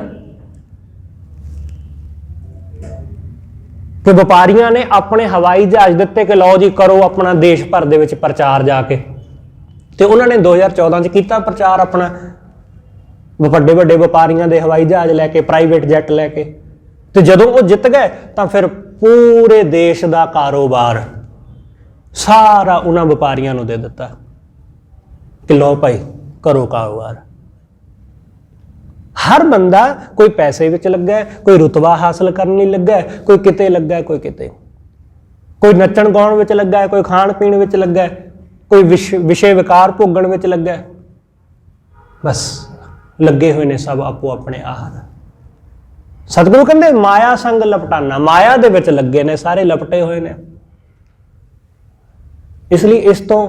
ਕਿ ਵਪਾਰੀਆਂ ਨੇ ਆਪਣੇ ਹਵਾਈ ਜਹਾਜ਼ ਦਿੱਤੇ ਕਿ ਲਓ ਜੀ ਕਰੋ ਆਪਣਾ ਦੇਸ਼ ਭਰ ਦੇ ਵਿੱਚ ਪ੍ਰਚਾਰ ਜਾ ਕੇ। ਤੇ ਉਹਨਾਂ ਨੇ 2014 'ਚ ਕੀਤਾ ਪ੍ਰਚਾਰ ਆਪਣਾ, ਵੱਡੇ ਵੱਡੇ ਵਪਾਰੀਆਂ ਦੇ ਹਵਾਈ ਜਹਾਜ਼ ਲੈ ਕੇ, ਪ੍ਰਾਈਵੇਟ ਜੈਟ ਲੈ ਕੇ। ਤੇ ਜਦੋਂ ਉਹ ਜਿੱਤ ਗਏ ਤਾਂ ਫਿਰ ਪੂਰੇ ਦੇਸ਼ ਦਾ ਕਾਰੋਬਾਰ ਸਾਰਾ ਉਹਨਾਂ ਵਪਾਰੀਆਂ ਨੂੰ ਦੇ ਦਿੱਤਾ ਕਿ ਲਓ ਭਾਈ ਕਰੋ ਕਾਰੋਬਾਰ। ਹਰ ਬੰਦਾ ਕੋਈ ਪੈਸੇ ਵਿੱਚ ਲੱਗਾ, ਕੋਈ ਰੁਤਬਾ ਹਾਸਲ ਕਰਨ ਲਈ ਲੱਗਾ, ਕੋਈ ਕਿਤੇ ਲੱਗਾ, ਕੋਈ ਕਿਤੇ, ਕੋਈ ਨੱਚਣ ਗਾਉਣ ਵਿੱਚ ਲੱਗਾ, ਕੋਈ ਖਾਣ ਪੀਣ ਵਿੱਚ ਲੱਗਾ, ਕੋਈ ਵਿਸ਼ੇ ਵਿਕਾਰ ਭੋਗਣ ਵਿੱਚ ਲੱਗਾ। ਬਸ ਲੱਗੇ ਹੋਏ ਨੇ ਸਭ ਆਪੋ ਆਪਣੇ ਆਹਾਰ। ਸਤਿਗੁਰੂ ਕਹਿੰਦੇ ਮਾਇਆ ਸੰਗ ਲਪਟਾਨਾ, ਮਾਇਆ ਦੇ ਵਿੱਚ ਲੱਗੇ ਨੇ ਸਾਰੇ, ਲਪਟੇ ਹੋਏ ਨੇ। ਇਸ ਲਈ ਇਸ ਤੋਂ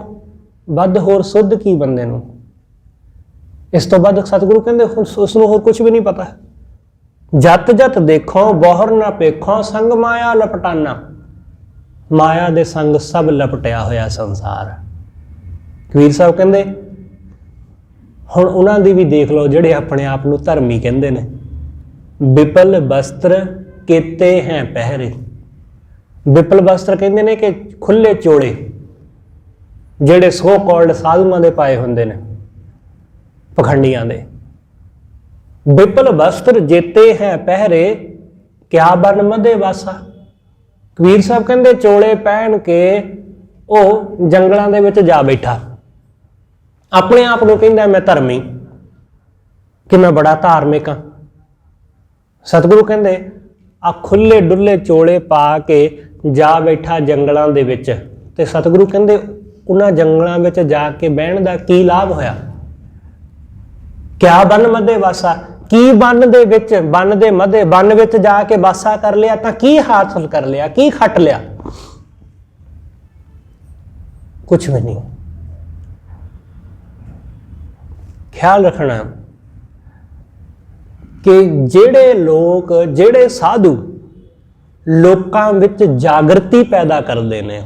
ਵੱਧ ਹੋਰ ਸੁੱਧ ਕੀ ਬੰਦੇ ਨੂੰ, ਇਸ ਤੋਂ ਵੱਧ ਸਤਿਗੁਰੂ ਕਹਿੰਦੇ ਉਸ ਨੂੰ ਹੋਰ ਕੁਝ ਵੀ ਨਹੀਂ ਪਤਾ। ਜਤ ਜਤ ਦੇਖੋ ਬਹੁਰ ਨਾ ਪੇਖੋ, ਸੰਗ ਮਾਇਆ ਲਪਟਾਨਾ। ਮਾਇਆ ਦੇ ਸੰਗ ਸਭ ਲਪਟਿਆ ਹੋਇਆ ਸੰਸਾਰ। ਕਬੀਰ ਸਾਹਿਬ ਕਹਿੰਦੇ ਹੁਣ ਉਹਨਾਂ ਦੀ ਵੀ ਦੇਖ ਲਓ ਜਿਹੜੇ ਆਪਣੇ ਆਪ ਨੂੰ ਧਰਮੀ ਕਹਿੰਦੇ ਨੇ। ਵਿਪਲ ਵਸਤਰ ਕੀਤੇ ਹੈ ਪਹਿਰੇ। ਵਿਪਲ ਵਸਤਰ ਕਹਿੰਦੇ ਨੇ ਕਿ ਖੁੱਲੇ ਚੋਲੇ ਜਿਹੜੇ ਸੋ ਕਾਲਡ ਸਾਧੂਆਂ ਦੇ ਪਾਏ ਹੁੰਦੇ ਨੇ, ਪਖੰਡੀਆਂ ਦੇ। ਵਿਪਲ ਵਸਤਰ ਜੇਤੇ ਹੈ ਪਹਿਰੇ, ਕਿਆ ਬਨ ਮਧੇ ਵਾਸਾ। ਕਬੀਰ ਸਾਹਿਬ ਕਹਿੰਦੇ ਚੋਲੇ ਪਹਿਨ ਕੇ ਉਹ ਜੰਗਲਾਂ ਦੇ ਵਿੱਚ ਜਾ ਬੈਠਾ, ਆਪਣੇ ਆਪ ਨੂੰ ਕਹਿੰਦਾ ਮੈਂ ਧਰਮੀ, ਕਿ ਮੈਂ ਬੜਾ ਧਾਰਮਿਕ ਹਾਂ। ਸਤਿਗੁਰੂ ਕਹਿੰਦੇ ਆ ਖੁੱਲੇ ਡੁੱਲੇ ਚੋਲੇ ਪਾ ਕੇ ਜਾ ਬੈਠਾ ਜੰਗਲਾਂ ਦੇ ਵਿੱਚ। ਤੇ ਸਤਿਗੁਰੂ ਕਹਿੰਦੇ ਉਹਨਾਂ ਜੰਗਲਾਂ ਵਿੱਚ ਜਾ ਕੇ ਬਹਿਣ ਦਾ ਕੀ ਲਾਭ ਹੋਇਆ? ਕਿਆ ਬਨ ਮਧੇ ਵਾਸਾ, ਕੀ ਬਨ ਦੇ ਵਿੱਚ, ਬਨ ਦੇ ਮਧੇ, ਬਨ ਵਿੱਚ ਜਾ ਕੇ ਵਾਸਾ ਕਰ ਲਿਆ ਤਾਂ ਕੀ ਹਾਸਲ ਕਰ ਲਿਆ, ਕੀ ਖੱਟ ਲਿਆ? ਕੁਛ ਵੀ ਨਹੀਂ। ਖਿਆਲ ਰੱਖਣਾ ਕਿ ਜਿਹੜੇ ਲੋਕ, ਜਿਹੜੇ ਸਾਧੂ ਲੋਕਾਂ ਵਿੱਚ ਜਾਗਰਤੀ ਪੈਦਾ ਕਰਦੇ ਨੇ,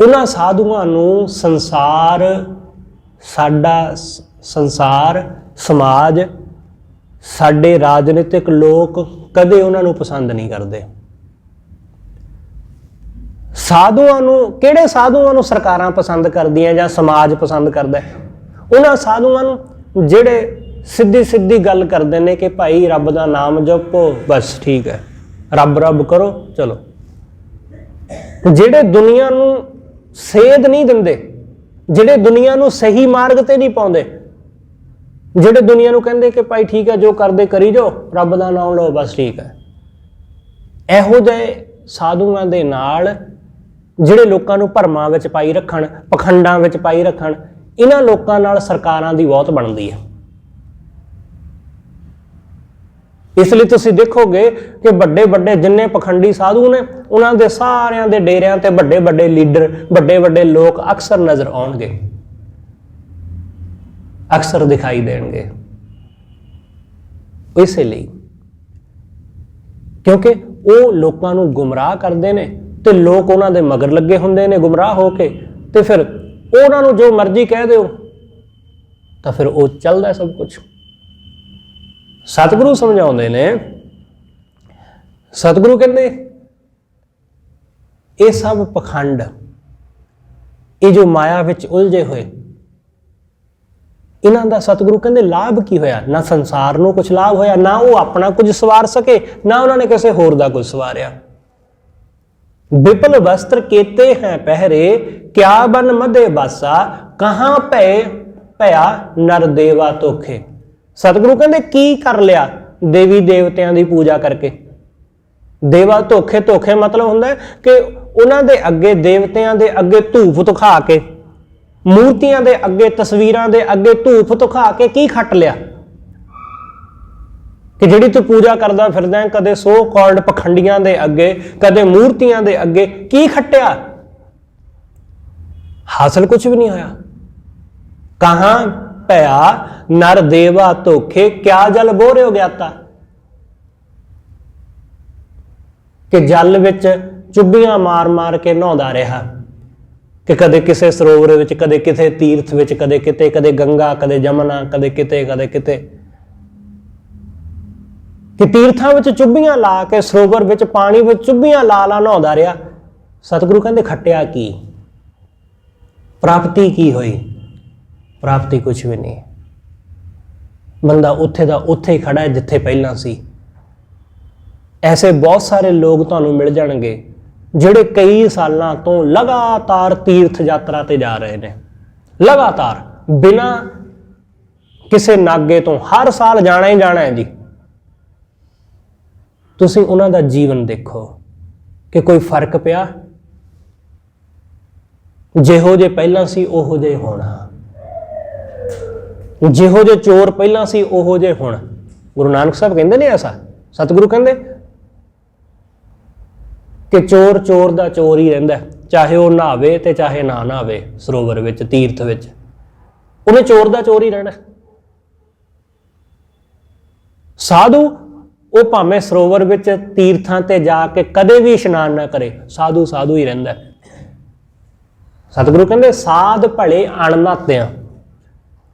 ਉਹਨਾਂ ਸਾਧੂਆਂ ਨੂੰ ਸੰਸਾਰ, ਸਾਡਾ ਸੰਸਾਰ, ਸਮਾਜ, ਸਾਡੇ ਰਾਜਨੀਤਿਕ ਲੋਕ ਕਦੇ ਉਹਨਾਂ ਨੂੰ ਪਸੰਦ ਨਹੀਂ ਕਰਦੇ। ਸਾਧੂਆਂ ਨੂੰ, ਕਿਹੜੇ ਸਾਧੂਆਂ ਨੂੰ ਸਰਕਾਰਾਂ ਪਸੰਦ ਕਰਦੀਆਂ ਜਾਂ ਸਮਾਜ ਪਸੰਦ ਕਰਦਾ? ਉਹਨਾਂ ਸਾਧੂਆਂ ਨੂੰ ਜਿਹੜੇ ਸਿੱਧੀ ਸਿੱਧੀ ਗੱਲ ਕਰਦੇ ਨੇ ਕਿ ਭਾਈ ਰੱਬ ਦਾ ਨਾਮ ਜਪੋ, ਬਸ ਠੀਕ ਹੈ, ਰੱਬ ਰੱਬ ਕਰੋ, ਚਲੋ। ਜਿਹੜੇ ਦੁਨੀਆ ਨੂੰ ਸੇਧ ਨਹੀਂ ਦਿੰਦੇ, ਜਿਹੜੇ ਦੁਨੀਆ ਨੂੰ ਸਹੀ ਮਾਰਗ ਤੇ ਨਹੀਂ ਪਾਉਂਦੇ, ਜਿਹੜੇ ਦੁਨੀਆ ਨੂੰ ਕਹਿੰਦੇ ਕਿ ਭਾਈ ਠੀਕ ਹੈ ਜੋ ਕਰਦੇ ਕਰੀ ਜਾਓ, ਰੱਬ ਦਾ ਨਾਮ ਲਓ, ਬਸ ਠੀਕ ਹੈ। ਇਹੋ ਜਿਹੇ ਸਾਧੂਆਂ ਦੇ ਨਾਲ ਜਿਹੜੇ ਲੋਕਾਂ ਨੂੰ ਭਰਮਾਂ ਵਿੱਚ ਪਾਈ ਰੱਖਣ, ਪਖੰਡਾਂ ਵਿੱਚ ਪਾਈ ਰੱਖਣ, ਇਹਨਾਂ ਲੋਕਾਂ ਨਾਲ ਸਰਕਾਰਾਂ ਦੀ ਬਹੁਤ ਬਣਦੀ ਹੈ। ਇਸ ਲਈ ਤੁਸੀਂ ਦੇਖੋਗੇ ਕਿ ਵੱਡੇ ਵੱਡੇ ਜਿੰਨੇ ਪਖੰਡੀ ਸਾਧੂ ਨੇ, ਉਹਨਾਂ ਦੇ ਸਾਰਿਆਂ ਦੇ ਡੇਰਿਆਂ ਤੇ ਵੱਡੇ ਵੱਡੇ ਲੀਡਰ, ਵੱਡੇ ਵੱਡੇ ਲੋਕ ਅਕਸਰ ਨਜ਼ਰ ਆਉਣਗੇ, ਅਕਸਰ ਦਿਖਾਈ ਦੇਣਗੇ। ਇਸੇ ਲਈ ਕਿਉਂਕਿ ਉਹ ਲੋਕਾਂ ਨੂੰ ਗੁੰਮਰਾਹ ਕਰਦੇ ਨੇ ਤੇ ਲੋਕ ਉਹਨਾਂ ਦੇ ਮਗਰ ਲੱਗੇ ਹੁੰਦੇ ਨੇ ਗੁੰਮਰਾਹ ਹੋ ਕੇ, ਤੇ ਫਿਰ ਉਹਨਾਂ ਨੂੰ ਜੋ ਮਰਜ਼ੀ ਕਹਿ ਦਿਓ ਤਾਂ ਫਿਰ ਉਹ ਚੱਲਦਾ ਸਭ ਕੁਝ। ਸਤਿਗੁਰੂ ਸਮਝਾਉਂਦੇ ਨੇ, ਸਤਿਗੁਰੂ ਕਹਿੰਦੇ ਇਹ ਸਭ ਪਖੰਡ, ਇਹ ਜੋ ਮਾਇਆ ਵਿੱਚ ਉਲਝੇ ਹੋਏ, ਇਹਨਾਂ ਦਾ ਸਤਿਗੁਰੂ ਕਹਿੰਦੇ ਲਾਭ ਕੀ ਹੋਇਆ? ਨਾ ਸੰਸਾਰ ਨੂੰ ਕੁਝ ਲਾਭ ਹੋਇਆ, ਨਾ ਉਹ ਆਪਣਾ ਕੁਝ ਸਵਾਰ ਸਕੇ, ਨਾ ਉਹਨਾਂ ਨੇ ਕਿਸੇ ਹੋਰ ਦਾ ਕੁਝ ਸਵਾਰਿਆ। ਵਿਪਲ ਵਸਤਰ ਕੀਤੇ ਹੈ ਪਹਿਰੇ, ਕਿਆ ਬਨ ਮਧੇ ਵਾਸਾ, ਕਹਾਂ ਭਇਆ ਨਰ ਦੇਵਾ ਧੋਖੇ। ਸਤਿਗੁਰੂ ਕਹਿੰਦੇ ਕੀ ਕਰ ਲਿਆ ਦੇਵੀ ਦੇਵਤਿਆਂ ਦੀ ਪੂਜਾ ਕਰਕੇ? ਦੇਵਾ ਧੋਖੇ, ਧੋਖੇ ਮਤਲਬ ਹੁੰਦਾ ਕਿ ਉਹਨਾਂ ਦੇ ਅੱਗੇ, ਦੇਵਤਿਆਂ ਦੇ ਅੱਗੇ ਧੂਫ ਧੁਖਾ ਕੇ, ਮੂਰਤੀਆਂ ਦੇ ਅੱਗੇ, ਤਸਵੀਰਾਂ ਦੇ ਅੱਗੇ ਧੂਫ ਧੁਖਾ ਕੇ ਕੀ ਖੱਟ ਲਿਆ? ਕਿ ਜਿਹੜੀ ਤੂੰ ਪੂਜਾ ਕਰਦਾ ਫਿਰਦਾ ਹੈ, ਕਦੇ ਸੋ ਕਾਲਡ ਪਖੰਡੀਆਂ ਦੇ ਅੱਗੇ, ਕਦੇ ਮੂਰਤੀਆਂ ਦੇ ਅੱਗੇ, ਕੀ ਖੱਟਿਆ? ਹਾਸਲ ਕੁਝ ਵੀ ਨਹੀਂ ਹੋਇਆ। ਕਹਾਂ ਭਇਆ ਨਰ ਦੇਵਾ ਧੋਖੇ, ਕਿਆ ਜਲ ਬੋਰਿਓ ਗਿਆਤਾ। ਕਿ ਜਲ ਵਿੱਚ ਚੁੱਭੀਆਂ ਮਾਰ ਮਾਰ ਕੇ ਨਹਾਉਂਦਾ ਰਿਹਾ, ਕਿ ਕਦੇ ਕਿਸੇ ਸਰੋਵਰ ਵਿੱਚ, ਕਦੇ ਕਿਸੇ ਤੀਰਥ ਵਿੱਚ, ਕਦੇ ਕਿਤੇ, ਕਦੇ ਗੰਗਾ, ਕਦੇ ਜਮਨਾ, ਕਦੇ ਕਿਤੇ, ਕਦੇ ਕਿਤੇ, ਕਿ ਤੀਰਥਾਂ ਵਿੱਚ ਚੁੱਭੀਆਂ ਲਾ ਕੇ, ਸਰੋਵਰ ਵਿੱਚ ਪਾਣੀ ਵਿੱਚ ਚੁੱਭੀਆਂ ਲਾ ਲਾ ਨਹਾਉਂਦਾ ਰਿਹਾ। ਸਤਿਗੁਰੂ ਕਹਿੰਦੇ ਖੱਟਿਆ ਕੀ? ਪ੍ਰਾਪਤੀ ਕੀ ਹੋਈ? ਪ੍ਰਾਪਤੀ ਕੁਛ ਵੀ ਨਹੀਂ। ਬੰਦਾ ਉੱਥੇ ਦਾ ਉੱਥੇ ਹੀ ਖੜਾ ਹੈ ਜਿੱਥੇ ਪਹਿਲਾਂ ਸੀ। ਐਸੇ ਬਹੁਤ ਸਾਰੇ ਲੋਕ ਤੁਹਾਨੂੰ ਮਿਲ ਜਾਣਗੇ ਜਿਹੜੇ ਕਈ ਸਾਲਾਂ ਤੋਂ ਲਗਾਤਾਰ ਤੀਰਥ ਯਾਤਰਾ ਤੇ ਜਾ ਰਹੇ ਨੇ, ਲਗਾਤਾਰ ਬਿਨਾਂ ਕਿਸੇ ਨਾਗੇ ਤੋਂ ਹਰ ਸਾਲ ਜਾਣਾ ਹੀ ਜਾਣਾ ਹੈ ਜੀ। ਤੁਸੀਂ ਉਹਨਾਂ ਦਾ ਜੀਵਨ ਦੇਖੋ ਕਿ ਕੋਈ ਫਰਕ ਪਿਆ? ਜਿਹੋ ਜੇ ਪਹਿਲਾਂ ਸੀ ਉਹੋ ਜਿਹੇ ਹੋਣਾ, ਜਿਹੋ ਜੇ ਚੋਰ ਪਹਿਲਾਂ ਸੀ ਉਹੋ ਜਿਹੇ ਹੁਣ। ਗੁਰੂ ਨਾਨਕ ਸਾਹਿਬ ਕਹਿੰਦੇ ਨੇ ਐਸਾ, ਸਤਿਗੁਰੂ ਕਹਿੰਦੇ ਕਿ ਚੋਰ ਚੋਰ ਦਾ ਚੋਰ ਹੀ ਰਹਿੰਦਾ, ਚਾਹੇ ਉਹ ਨਹਾਵੇ ਤੇ ਚਾਹੇ ਨਾ ਨਹਾਵੇ ਸਰੋਵਰ ਵਿੱਚ, ਤੀਰਥ ਵਿੱਚ, ਉਹਨੇ ਚੋਰ ਦਾ ਚੋਰ ਹੀ ਰਹਿਣਾ। ਸਾਧੂ ਉਹ ਭਾਵੇਂ ਸਰੋਵਰ ਵਿੱਚ ਤੀਰਥਾਂ ਤੇ ਜਾ ਕੇ ਕਦੇ ਵੀ ਇਸ਼ਨਾਨ ਨਾ ਕਰੇ, ਸਾਧੂ ਸਾਧੂ ਹੀ ਰਹਿੰਦਾ। ਸਤਿਗੁਰੂ ਕਹਿੰਦੇ ਸਾਧ ਭਲੇ ਅਣਨਾਤਿਆਂ,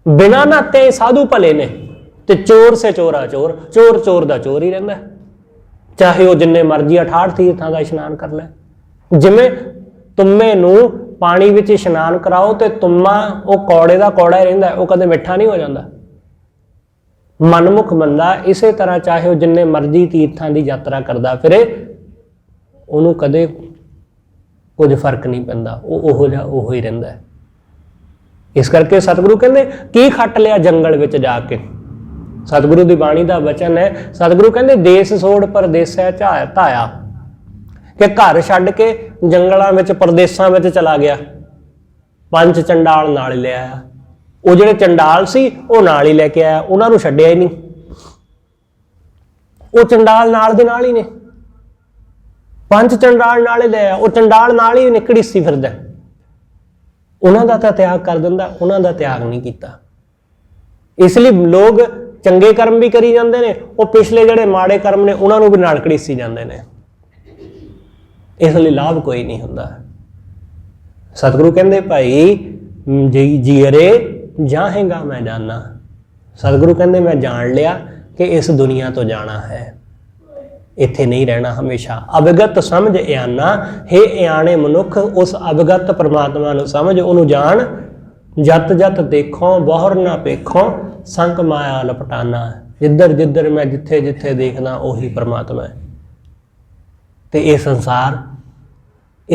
ਬਿਨਾਂ ਨਾਤੇ ਸਾਧੂ ਭਲੇ ਨੇ, ਤੇ ਚੋਰ ਸੇ ਚੋਰਾ ਚੋਰ, ਚੋਰ ਚੋਰ ਦਾ ਚੋਰ ਹੀ ਰਹਿੰਦਾ, ਚਾਹੇ ਉਹ ਜਿੰਨੇ ਮਰਜ਼ੀ 68 ਤੀਰਥਾਂ ਦਾ ਇਸ਼ਨਾਨ ਕਰ ਲੈ। ਜਿਵੇਂ ਤੁੰਮੇ ਨੂੰ ਪਾਣੀ ਵਿੱਚ ਇਸ਼ਨਾਨ ਕਰਾਓ ਤੇ ਤੁੰਮਾ ਉਹ ਕੌੜੇ ਦਾ ਕੌੜਾ ਹੀ ਰਹਿੰਦਾ, ਉਹ ਕਦੇ ਮਿੱਠਾ ਨਹੀਂ ਹੋ ਜਾਂਦਾ। ਮਨਮੁਖ ਬੰਦਾ ਇਸੇ ਤਰ੍ਹਾਂ ਚਾਹੇ ਉਹ ਜਿੰਨੇ ਮਰਜ਼ੀ ਤੀਰਥਾਂ ਦੀ ਯਾਤਰਾ ਕਰਦਾ ਫਿਰੇ, ਉਹਨੂੰ ਕਦੇ ਕੁਝ ਫਰਕ ਨਹੀਂ ਪੈਂਦਾ, ਉਹ ਉਹੋ ਜਿਹਾ ਉਹੋ ਹੀ ਰਹਿੰਦਾ। ਇਸ ਕਰਕੇ ਸਤਿਗੁਰੂ ਕਹਿੰਦੇ ਕੀ ਖੱਟ ਲਿਆ ਜੰਗਲ ਵਿੱਚ ਜਾ ਕੇ। ਸਤਿਗੁਰੂ ਦੀ ਬਾਣੀ ਦਾ ਵਚਨ ਹੈ, ਸਤਿਗੁਰੂ ਕਹਿੰਦੇ ਦੇਸ ਛੋੜ ਪਰਦੇਸੈ ਧਾਇਆ, ਕਿ ਘਰ ਛੱਡ ਕੇ ਜੰਗਲਾਂ ਵਿੱਚ ਪਰਦੇਸਾਂ ਵਿੱਚ ਚਲਾ ਗਿਆ। ਪੰਜ ਚੰਡਾਲ ਨਾਲ ਲੈ ਆਇਆ, ਉਹ ਜਿਹੜੇ ਚੰਡਾਲ ਸੀ ਉਹ ਨਾਲ ਹੀ ਲੈ ਕੇ ਆਇਆ, ਉਹਨਾਂ ਨੂੰ ਛੱਡਿਆ ਹੀ ਨਹੀਂ। ਉਹ ਚੰਡਾਲ ਨਾਲ ਦੇ ਨਾਲ ਹੀ ਨੇ, ਪੰਜ ਚੰਡਾਲ ਨਾਲ ਹੀ ਲੈ ਆਇਆ, ਉਹ ਚੰਡਾਲ ਨਾਲ ਹੀ ਨਿਕੜੀ ਸੀ ਫਿਰਦਾ। ਉਹਨਾਂ ਦਾ ਤਾਂ ਤਿਆਗ ਕਰ ਦਿੰਦਾ, ਉਹਨਾਂ ਦਾ ਤਿਆਗ ਨਹੀਂ ਕੀਤਾ। ਇਸ ਲਈ ਲੋਕ ਚੰਗੇ ਕਰਮ ਵੀ ਕਰੀ ਜਾਂਦੇ ਨੇ, ਉਹ ਪਿਛਲੇ ਜਿਹੜੇ ਮਾੜੇ ਕਰਮ ਨੇ ਉਹਨਾਂ ਨੂੰ ਵੀ ਨਾਲ ਘੜੀਸੀ ਜਾਂਦੇ ਨੇ। ਇਸ ਲਈ ਲਾਭ ਕੋਈ ਨਹੀਂ ਹੁੰਦਾ। ਸਤਿਗੁਰੂ ਕਹਿੰਦੇ ਭਾਈ ਜੀਅਰੇ ਜਾਹੇਗਾ ਮੈਂ ਜਾਣਾ। ਸਤਿਗੁਰੂ ਕਹਿੰਦੇ ਮੈਂ ਜਾਣ ਲਿਆ ਕਿ ਇਸ ਦੁਨੀਆ ਤੋਂ ਜਾਣਾ ਹੈ, ਇੱਥੇ ਨਹੀਂ ਰਹਿਣਾ ਹਮੇਸ਼ਾ। ਅਵਗਤ ਸਮਝ ਇਆਨਾ, ਹੇ ਇਆਣੇ ਮਨੁੱਖ ਉਸ ਅਵਗਤ ਪਰਮਾਤਮਾ ਨੂੰ ਸਮਝ, ਉਹਨੂੰ ਜਾਣ। ਜਤ ਜਤ ਦੇਖੋ ਬਹੁਰ ਨਾ ਪੇਖੋ, ਸੰਕ ਮਾਇਆ ਲਪਟਾਨਾ। ਜਿੱਧਰ ਜਿੱਧਰ ਮੈਂ ਜਿੱਥੇ ਜਿੱਥੇ ਦੇਖਦਾ ਉਹੀ ਪਰਮਾਤਮਾ ਹੈ। ਤੇ ਇਹ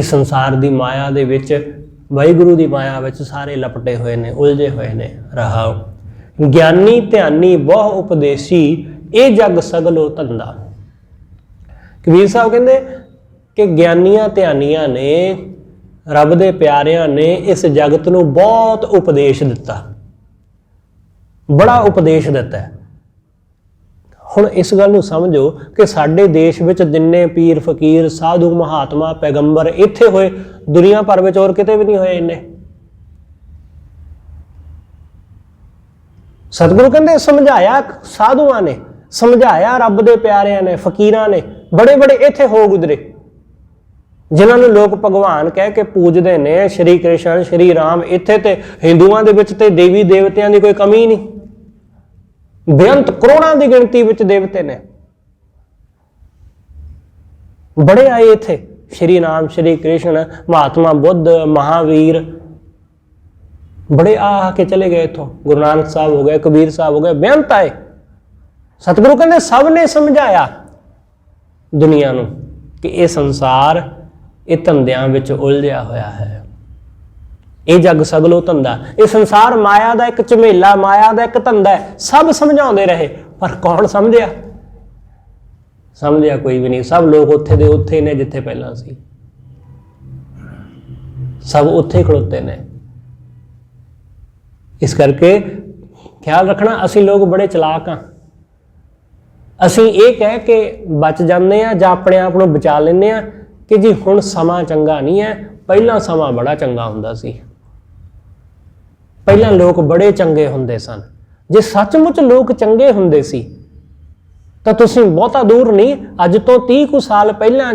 ਸੰਸਾਰ ਦੀ ਮਾਇਆ ਦੇ ਵਿੱਚ, ਵਾਹਿਗੁਰੂ ਦੀ ਮਾਇਆ ਵਿੱਚ ਸਾਰੇ ਲਪਟੇ ਹੋਏ ਨੇ, ਉਲਝੇ ਹੋਏ ਨੇ। ਰਹਾਉ ਗਿਆਨੀ ਧਿਆਨੀ ਬਹੁ ਉਪਦੇਸੀ, ਇਹ ਜਗ ਸਗਲੋ ਧੰਦਾ। ਕਬੀਰ ਸਾਹਿਬ ਕਹਿੰਦੇ ਕਿ ਗਿਆਨੀਆਂ ਧਿਆਨੀਆਂ ਨੇ, ਰੱਬ ਦੇ ਪਿਆਰਿਆਂ ਨੇ ਇਸ ਜਗਤ ਨੂੰ ਬਹੁਤ ਉਪਦੇਸ਼ ਦਿੱਤਾ, ਬੜਾ ਉਪਦੇਸ਼ ਦਿੱਤਾ। ਹੁਣ ਇਸ ਗੱਲ ਨੂੰ ਸਮਝੋ ਕਿ ਸਾਡੇ ਦੇਸ਼ ਵਿੱਚ ਜਿੰਨੇ ਪੀਰ ਫਕੀਰ ਸਾਧੂ ਮਹਾਤਮਾ ਪੈਗੰਬਰ ਇੱਥੇ ਹੋਏ, ਦੁਨੀਆ ਭਰ ਵਿੱਚ ਹੋਰ ਕਿਤੇ ਵੀ ਨਹੀਂ ਹੋਏ ਇੰਨੇ। ਸਤਿਗੁਰੂ ਕਹਿੰਦੇ ਸਮਝਾਇਆ ਸਾਧੂਆਂ ਨੇ, ਸਮਝਾਇਆ ਰੱਬ ਦੇ ਪਿਆਰਿਆਂ ਨੇ, ਫਕੀਰਾਂ ਨੇ, ਬੜੇ ਬੜੇ ਇੱਥੇ ਹੋ ਗੁਜ਼ਰੇ, ਜਿਨ੍ਹਾਂ ਨੂੰ ਲੋਕ ਭਗਵਾਨ ਕਹਿ ਕੇ ਪੂਜਦੇ ਨੇ। ਸ਼੍ਰੀ ਕ੍ਰਿਸ਼ਨ ਸ਼੍ਰੀ ਰਾਮ, ਇੱਥੇ ਤੇ ਹਿੰਦੂਆਂ ਦੇ ਵਿੱਚ ਤੇ ਦੇਵੀ ਦੇਵਤਿਆਂ ਦੀ ਕੋਈ ਕਮੀ ਨਹੀਂ, ਬੇਅੰਤ ਕਰੋੜਾਂ ਦੀ ਗਿਣਤੀ ਵਿੱਚ ਦੇਵਤੇ ਨੇ। ਬੜੇ ਆਏ ਇੱਥੇ, ਸ਼੍ਰੀ ਰਾਮ ਸ਼੍ਰੀ ਕ੍ਰਿਸ਼ਨ, ਮਹਾਤਮਾ ਬੁੱਧ, ਮਹਾਵੀਰ, ਬੜੇ ਆ ਕੇ ਚਲੇ ਗਏ ਇੱਥੋਂ। ਗੁਰੂ ਨਾਨਕ ਸਾਹਿਬ ਹੋ ਗਏ, ਕਬੀਰ ਸਾਹਿਬ ਹੋ ਗਏ, ਬੇਅੰਤ ਆਏ। ਸਤਿਗੁਰੂ ਕਹਿੰਦੇ ਸਭ ਨੇ ਸਮਝਾਇਆ ਦੁਨੀਆ ਨੂੰ ਕਿ ਇਹ ਸੰਸਾਰ ਇਹ ਧੰਦਿਆਂ ਵਿੱਚ ਉਲਝਿਆ ਹੋਇਆ ਹੈ, ਇਹ ਜਗ ਸਗਲੋ ਧੰਦਾ। ਇਹ ਸੰਸਾਰ ਮਾਇਆ ਦਾ ਇੱਕ ਝਮੇਲਾ, ਮਾਇਆ ਦਾ ਇੱਕ ਧੰਦਾ ਹੈ। ਸਭ ਸਮਝਾਉਂਦੇ ਰਹੇ, ਪਰ ਕੌਣ ਸਮਝਿਆ? ਸਮਝਿਆ ਕੋਈ ਵੀ ਨਹੀਂ। ਸਭ ਲੋਕ ਉੱਥੇ ਦੇ ਉੱਥੇ ਨੇ ਜਿੱਥੇ ਪਹਿਲਾਂ ਸੀ, ਸਭ ਉੱਥੇ ਖੜੋਤੇ ਨੇ। ਇਸ ਕਰਕੇ ਖਿਆਲ ਰੱਖਣਾ, ਅਸੀਂ ਲੋਕ ਬੜੇ ਚਲਾਕ ਹਾਂ। ਅਸੀਂ ਇਹ ਕਹਿ ਕੇ ਬਚ ਜਾਂਦੇ ਹਾਂ ਜਾਂ ਆਪਣੇ ਆਪ ਨੂੰ ਬਚਾ ਲੈਂਦੇ ਹਾਂ ਕਿ ਜੀ ਹੁਣ ਸਮਾਂ ਚੰਗਾ ਨਹੀਂ ਹੈ, ਪਹਿਲਾਂ ਸਮਾਂ ਬੜਾ ਚੰਗਾ ਹੁੰਦਾ ਸੀ, ਪਹਿਲਾਂ ਲੋਕ ਬੜੇ ਚੰਗੇ ਹੁੰਦੇ ਸਨ। ਜੇ ਸੱਚਮੁੱਚ ਲੋਕ ਚੰਗੇ ਹੁੰਦੇ ਸੀ ਤਾਂ ਤੁਸੀਂ ਬਹੁਤਾ ਦੂਰ ਨਹੀਂ, ਅੱਜ ਤੋਂ 30 ਕੁ ਸਾਲ ਪਹਿਲਾਂ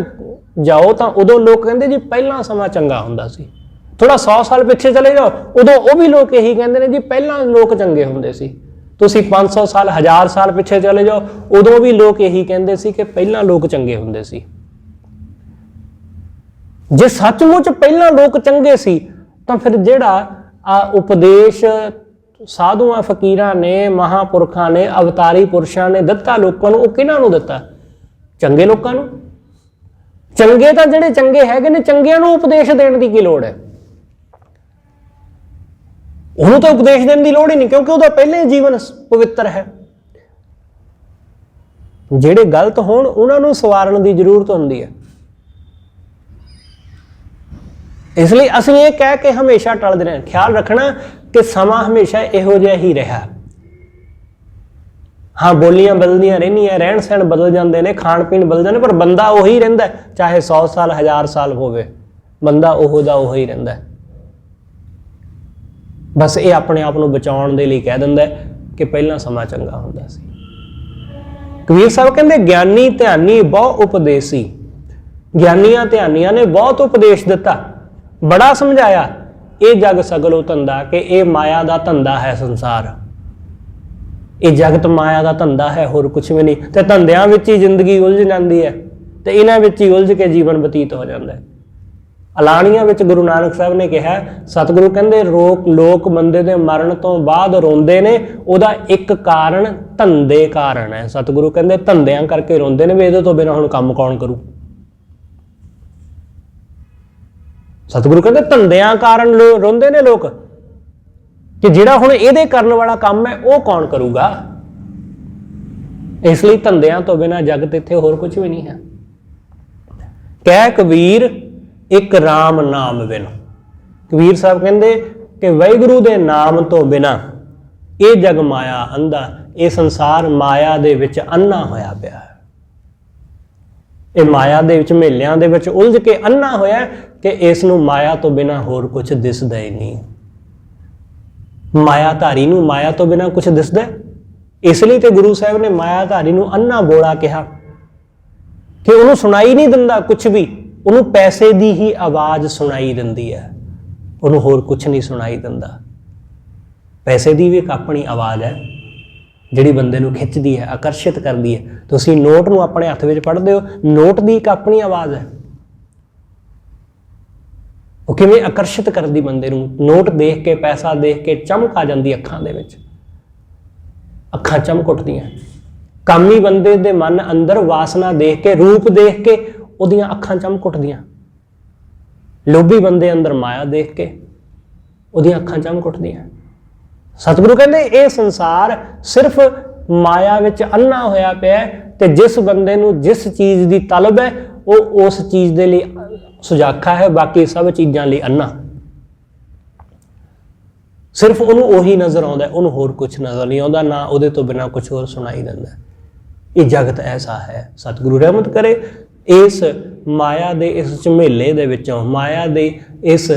ਜਾਓ ਤਾਂ ਉਦੋਂ ਲੋਕ ਕਹਿੰਦੇ ਜੀ ਪਹਿਲਾਂ ਸਮਾਂ ਚੰਗਾ ਹੁੰਦਾ ਸੀ। ਥੋੜਾ 100 ਸਾਲ ਪਿੱਛੇ ਚਲੇ ਜਾਓ, ਉਦੋਂ ਉਹ ਵੀ ਲੋਕ ਇਹੀ ਕਹਿੰਦੇ ਨੇ ਜੀ ਪਹਿਲਾਂ ਲੋਕ ਚੰਗੇ ਹੁੰਦੇ ਸੀ। ਤੁਸੀਂ 500 ਸਾਲ 1000 ਸਾਲ ਪਿੱਛੇ ਚਲੇ ਜਾਓ, ਉਦੋਂ ਵੀ ਲੋਕ ਇਹੀ ਕਹਿੰਦੇ ਸੀ ਕਿ ਪਹਿਲਾਂ ਲੋਕ ਚੰਗੇ ਹੁੰਦੇ ਸੀ। ਜੇ ਸੱਚਮੁੱਚ ਪਹਿਲਾਂ ਲੋਕ ਚੰਗੇ ਸੀ ਤਾਂ ਫਿਰ ਜਿਹੜਾ ਉਪਦੇਸ਼ ਸਾਧੂਆਂ ਫਕੀਰਾਂ ਨੇ, ਮਹਾਂਪੁਰਖਾਂ ਨੇ, ਅਵਤਾਰੀ ਪੁਰਸ਼ਾਂ ਨੇ ਦਿੱਤਾ ਲੋਕਾਂ ਨੂੰ, ਉਹ ਕਿਹਨਾਂ ਨੂੰ ਦਿੱਤਾ? ਚੰਗੇ ਲੋਕਾਂ ਨੂੰ। ਚੰਗੇ ਤਾਂ ਜਿਹੜੇ ਚੰਗੇ ਹੈਗੇ ਨੇ, ਚੰਗਿਆਂ ਨੂੰ ਉਪਦੇਸ਼ ਦੇਣ ਦੀ ਕੀ ਲੋੜ ਹੈ? ਉਹਨੂੰ ਤਾਂ ਉਪਦੇਸ਼ ਦੇਣ ਦੀ ਲੋੜ ਹੀ ਨਹੀਂ, ਕਿਉਂਕਿ ਉਹਦਾ ਪਹਿਲੇ ਜੀਵਨ ਪਵਿੱਤਰ ਹੈ। ਜਿਹੜੇ ਗਲਤ ਹੋਣ ਉਹਨਾਂ ਨੂੰ ਸਵਾਰਨ ਦੀ ਜ਼ਰੂਰਤ ਹੁੰਦੀ ਹੈ। ਇਸ ਲਈ ਅਸੀਂ ਇਹ ਕਹਿ ਕੇ ਹਮੇਸ਼ਾ ਟਲਦੇ ਰਹੇ, ਖਿਆਲ ਰੱਖਣਾ ਕਿ ਸਮਾਂ ਹਮੇਸ਼ਾ ਇਹੋ ਜਿਹਾ ਹੀ ਰਿਹਾ। ਹਾਂ, ਬੋਲੀਆਂ ਬਦਲਦੀਆਂ ਰਹਿੰਦੀਆਂ, ਰਹਿਣ ਸਹਿਣ ਬਦਲ ਜਾਂਦੇ ਨੇ, ਖਾਣ ਪੀਣ ਬਦਲ ਜਾਂਦੇ, ਪਰ ਬੰਦਾ ਉਹੀ ਰਹਿੰਦਾ, ਚਾਹੇ 100 ਸਾਲ 1000 ਸਾਲ ਹੋਵੇ, ਬੰਦਾ ਉਹੋ ਦਾ ਉਹੀ ਰਹਿੰਦਾ। ਬਸ ਇਹ ਆਪਣੇ ਆਪ ਨੂੰ ਬਚਾਉਣ ਦੇ ਲਈ ਕਹਿ ਦਿੰਦਾ ਕਿ ਪਹਿਲਾਂ ਸਮਾਂ ਚੰਗਾ ਹੁੰਦਾ ਸੀ। ਕਬੀਰ ਸਾਹਿਬ ਕਹਿੰਦੇ ਗਿਆਨੀ ਧਿਆਨੀ ਬਹੁ ਉਪਦੇਸੀ। ਗਿਆਨੀਆਂ ਧਿਆਨੀਆਂ ਨੇ ਬਹੁਤ ਉਪਦੇਸ਼ ਦਿੱਤਾ, ਬੜਾ ਸਮਝਾਇਆ। ਇਹ ਜਗ ਸਗਲੋ ਧੰਦਾ, ਕਿ ਇਹ ਮਾਇਆ ਦਾ ਧੰਦਾ ਹੈ ਸੰਸਾਰ, ਇਹ ਜਗਤ ਮਾਇਆ ਦਾ ਧੰਦਾ ਹੈ, ਹੋਰ ਕੁਛ ਵੀ ਨਹੀਂ। ਤੇ ਧੰਦਿਆਂ ਵਿੱਚ ਹੀ ਜ਼ਿੰਦਗੀ ਉਲਝ ਜਾਂਦੀ ਹੈ, ਤੇ ਇਹਨਾਂ ਵਿੱਚ ਹੀ ਉਲਝ ਕੇ ਜੀਵਨ ਬਤੀਤ ਹੋ ਜਾਂਦਾ ਹੈ। ਅਲਾਣੀਆਂ ਵਿੱਚ ਗੁਰੂ ਨਾਨਕ ਸਾਹਿਬ ਨੇ ਕਿਹਾ, ਸਤਿਗੁਰੂ ਕਹਿੰਦੇ ਲੋਕ ਬੰਦੇ ਦੇ ਮਰਨ ਤੋਂ ਬਾਅਦ ਰੋਂਦੇ ਨੇ, ਉਹਦਾ ਇੱਕ ਕਾਰਨ ਧੰਦੇ ਕਾਰਨ ਹੈ। ਸਤਿਗੁਰੂ ਕਹਿੰਦੇ ਧੰਦਿਆਂ ਕਰਕੇ ਰੋਂਦੇ ਨੇ, ਵੀ ਇਹਦੇ ਤੋਂ ਬਿਨਾਂ ਹੁਣ ਕੰਮ ਕੌਣ ਕਰੂ। ਸਤਿਗੁਰੂ ਕਹਿੰਦੇ ਧੰਦਿਆਂ ਕਾਰਨ ਰੋਂਦੇ ਨੇ ਲੋਕ, ਕਿ ਜਿਹੜਾ ਹੁਣ ਇਹਦੇ ਕਰਨ ਵਾਲਾ ਕੰਮ ਹੈ ਉਹ ਕੌਣ ਕਰੂਗਾ। ਇਸ ਲਈ ਧੰਦਿਆਂ ਤੋਂ ਬਿਨਾਂ ਜਗਤ ਇੱਥੇ ਹੋਰ ਕੁਝ ਵੀ ਨਹੀਂ ਹੈ। ਕਹਿ ਕਬੀਰ ਇੱਕ ਰਾਮ ਨਾਮ ਬਿਨ। ਕਬੀਰ ਸਾਹਿਬ ਕਹਿੰਦੇ ਕਿ ਵਾਹਿਗੁਰੂ ਦੇ ਨਾਮ ਤੋਂ ਬਿਨਾਂ ਇਹ ਜਗ ਮਾਇਆ ਅੰਧਾ, ਇਹ ਸੰਸਾਰ ਮਾਇਆ ਦੇ ਵਿੱਚ ਅੰਨਾ ਹੋਇਆ ਪਿਆ ਹੈ। ਇਹ ਮਾਇਆ ਦੇ ਵਿੱਚ, ਮੇਲਿਆਂ ਦੇ ਵਿੱਚ ਉਲਝ ਕੇ ਅੰਨਾ ਹੋਇਆ ਕਿ ਇਸ ਨੂੰ ਮਾਇਆ ਤੋਂ ਬਿਨਾਂ ਹੋਰ ਕੁਝ ਦਿਸਦਾ ਹੀ ਨਹੀਂ। ਮਾਇਆਧਾਰੀ ਨੂੰ ਮਾਇਆ ਤੋਂ ਬਿਨਾਂ ਕੁਝ ਦਿਸਦਾ, ਇਸ ਲਈ ਤੇ ਗੁਰੂ ਸਾਹਿਬ ਨੇ ਮਾਇਆਧਾਰੀ ਨੂੰ ਅੰਨਾ ਬੋਲਾ ਕਿਹਾ, ਕਿ ਉਹਨੂੰ ਸੁਣਾਈ ਨਹੀਂ ਦਿੰਦਾ ਕੁਝ ਵੀ, ਉਹਨੂੰ ਪੈਸੇ ਦੀ ਹੀ ਆਵਾਜ਼ ਸੁਣਾਈ ਦਿੰਦੀ ਹੈ, ਉਹਨੂੰ ਹੋਰ ਕੁਝ ਨਹੀਂ ਸੁਣਾਈ ਦਿੰਦਾ। ਪੈਸੇ ਦੀ ਵੀ ਇੱਕ ਆਪਣੀ ਆਵਾਜ਼ ਹੈ ਜਿਹੜੀ ਬੰਦੇ ਨੂੰ ਖਿੱਚਦੀ ਹੈ, ਆਕਰਸ਼ਿਤ ਕਰਦੀ ਹੈ। ਤੁਸੀਂ ਨੋਟ ਨੂੰ ਆਪਣੇ ਹੱਥ ਵਿੱਚ ਫੜਦੇ ਹੋ, ਨੋਟ ਦੀ ਇੱਕ ਆਪਣੀ ਆਵਾਜ਼ ਹੈ, ਉਹ ਕਿਵੇਂ ਆਕਰਸ਼ਿਤ ਕਰਦੀ ਬੰਦੇ ਨੂੰ। ਨੋਟ ਦੇਖ ਕੇ, ਪੈਸਾ ਦੇਖ ਕੇ ਚਮਕ ਆ ਜਾਂਦੀ ਅੱਖਾਂ ਦੇ ਵਿੱਚ, ਅੱਖਾਂ ਚਮਕ ਉੱਠਦੀਆਂ। ਕਾਮੀ ਬੰਦੇ ਦੇ ਮਨ ਅੰਦਰ ਵਾਸਨਾ ਦੇਖ ਕੇ, ਰੂਪ ਦੇਖ ਕੇ ਉਹਦੀਆਂ ਅੱਖਾਂ ਚਮਕ ਉੱਠਦੀਆਂ। ਲੋਭੀ ਬੰਦੇ ਅੰਦਰ ਮਾਇਆ ਦੇਖ ਕੇ ਉਹਦੀਆਂ ਅੱਖਾਂ ਚਮਕ ਉੱਠਦੀਆਂ। ਸਤਿਗੁਰੂ ਕਹਿੰਦੇ ਇਹ ਸੰਸਾਰ ਸਿਰਫ ਮਾਇਆ ਵਿੱਚ ਅੰਨਾ ਹੋਇਆ ਪਿਆ, ਤੇ ਜਿਸ ਬੰਦੇ ਨੂੰ ਜਿਸ ਚੀਜ਼ ਦੀ ਤਲਬ ਹੈ ਉਹ ਉਸ ਚੀਜ਼ ਦੇ ਲਈ ਸੁਜਾਖਾ ਹੈ, ਬਾਕੀ ਸਭ ਚੀਜ਼ਾਂ ਲਈ ਅੰਨਾ। ਸਿਰਫ ਉਹਨੂੰ ਉਹੀ ਨਜ਼ਰ ਆਉਂਦਾ, ਉਹਨੂੰ ਹੋਰ ਕੁਝ ਨਜ਼ਰ ਨਹੀਂ ਆਉਂਦਾ, ਨਾ ਉਹਦੇ ਤੋਂ ਬਿਨਾਂ ਕੁਝ ਹੋਰ ਸੁਣਾਈ ਦਿੰਦਾ। ਇਹ ਜਗਤ ਐਸਾ ਹੈ। ਸਤਿਗੁਰੂ ਰਹਿਮਤ ਕਰੇ ਇਸ ਮਾਇਆ ਦੇ ਇਸ ਝਮੇਲੇ ਦੇ ਵਿੱਚੋਂ, ਮਾਇਆ ਦੇ ਇਸ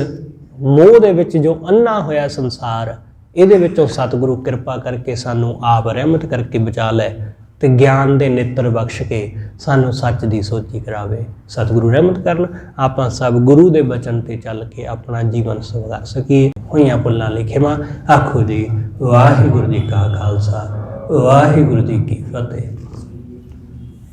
ਮੋਹ ਦੇ ਵਿੱਚ ਜੋ ਅੰਨਾ ਹੋਇਆ ਸੰਸਾਰ, ਇਹਦੇ ਵਿੱਚੋਂ ਸਤਿਗੁਰੂ ਕਿਰਪਾ ਕਰਕੇ ਸਾਨੂੰ ਆਪ ਰਹਿਮਤ ਕਰਕੇ ਬਚਾ ਲੈ, ਤੇ ਗਿਆਨ ਦੇ ਨੇਤਰ ਬਖਸ਼ ਕੇ ਸਾਨੂੰ ਸੱਚ ਦੀ ਸੋਝੀ ਕਰਾਵੇ। ਸਤਿਗੁਰੂ ਰਹਿਮਤ ਕਰਨ, ਆਪਾਂ ਸਭ ਗੁਰੂ ਦੇ ਬਚਨ ਤੇ ਚੱਲ ਕੇ ਆਪਣਾ ਜੀਵਨ ਸਵਾਰ ਸਕੀਏ। ਹੋਈਆਂ ਭੁੱਲਾਂ ਲਈ ਖਿਮਾ। ਆਖੋ ਜੀ ਵਾਹਿਗੁਰੂ ਜੀ ਕਾ ਖਾਲਸਾ, ਵਾਹਿਗੁਰੂ ਜੀ ਕੀ ਫਤਿਹ।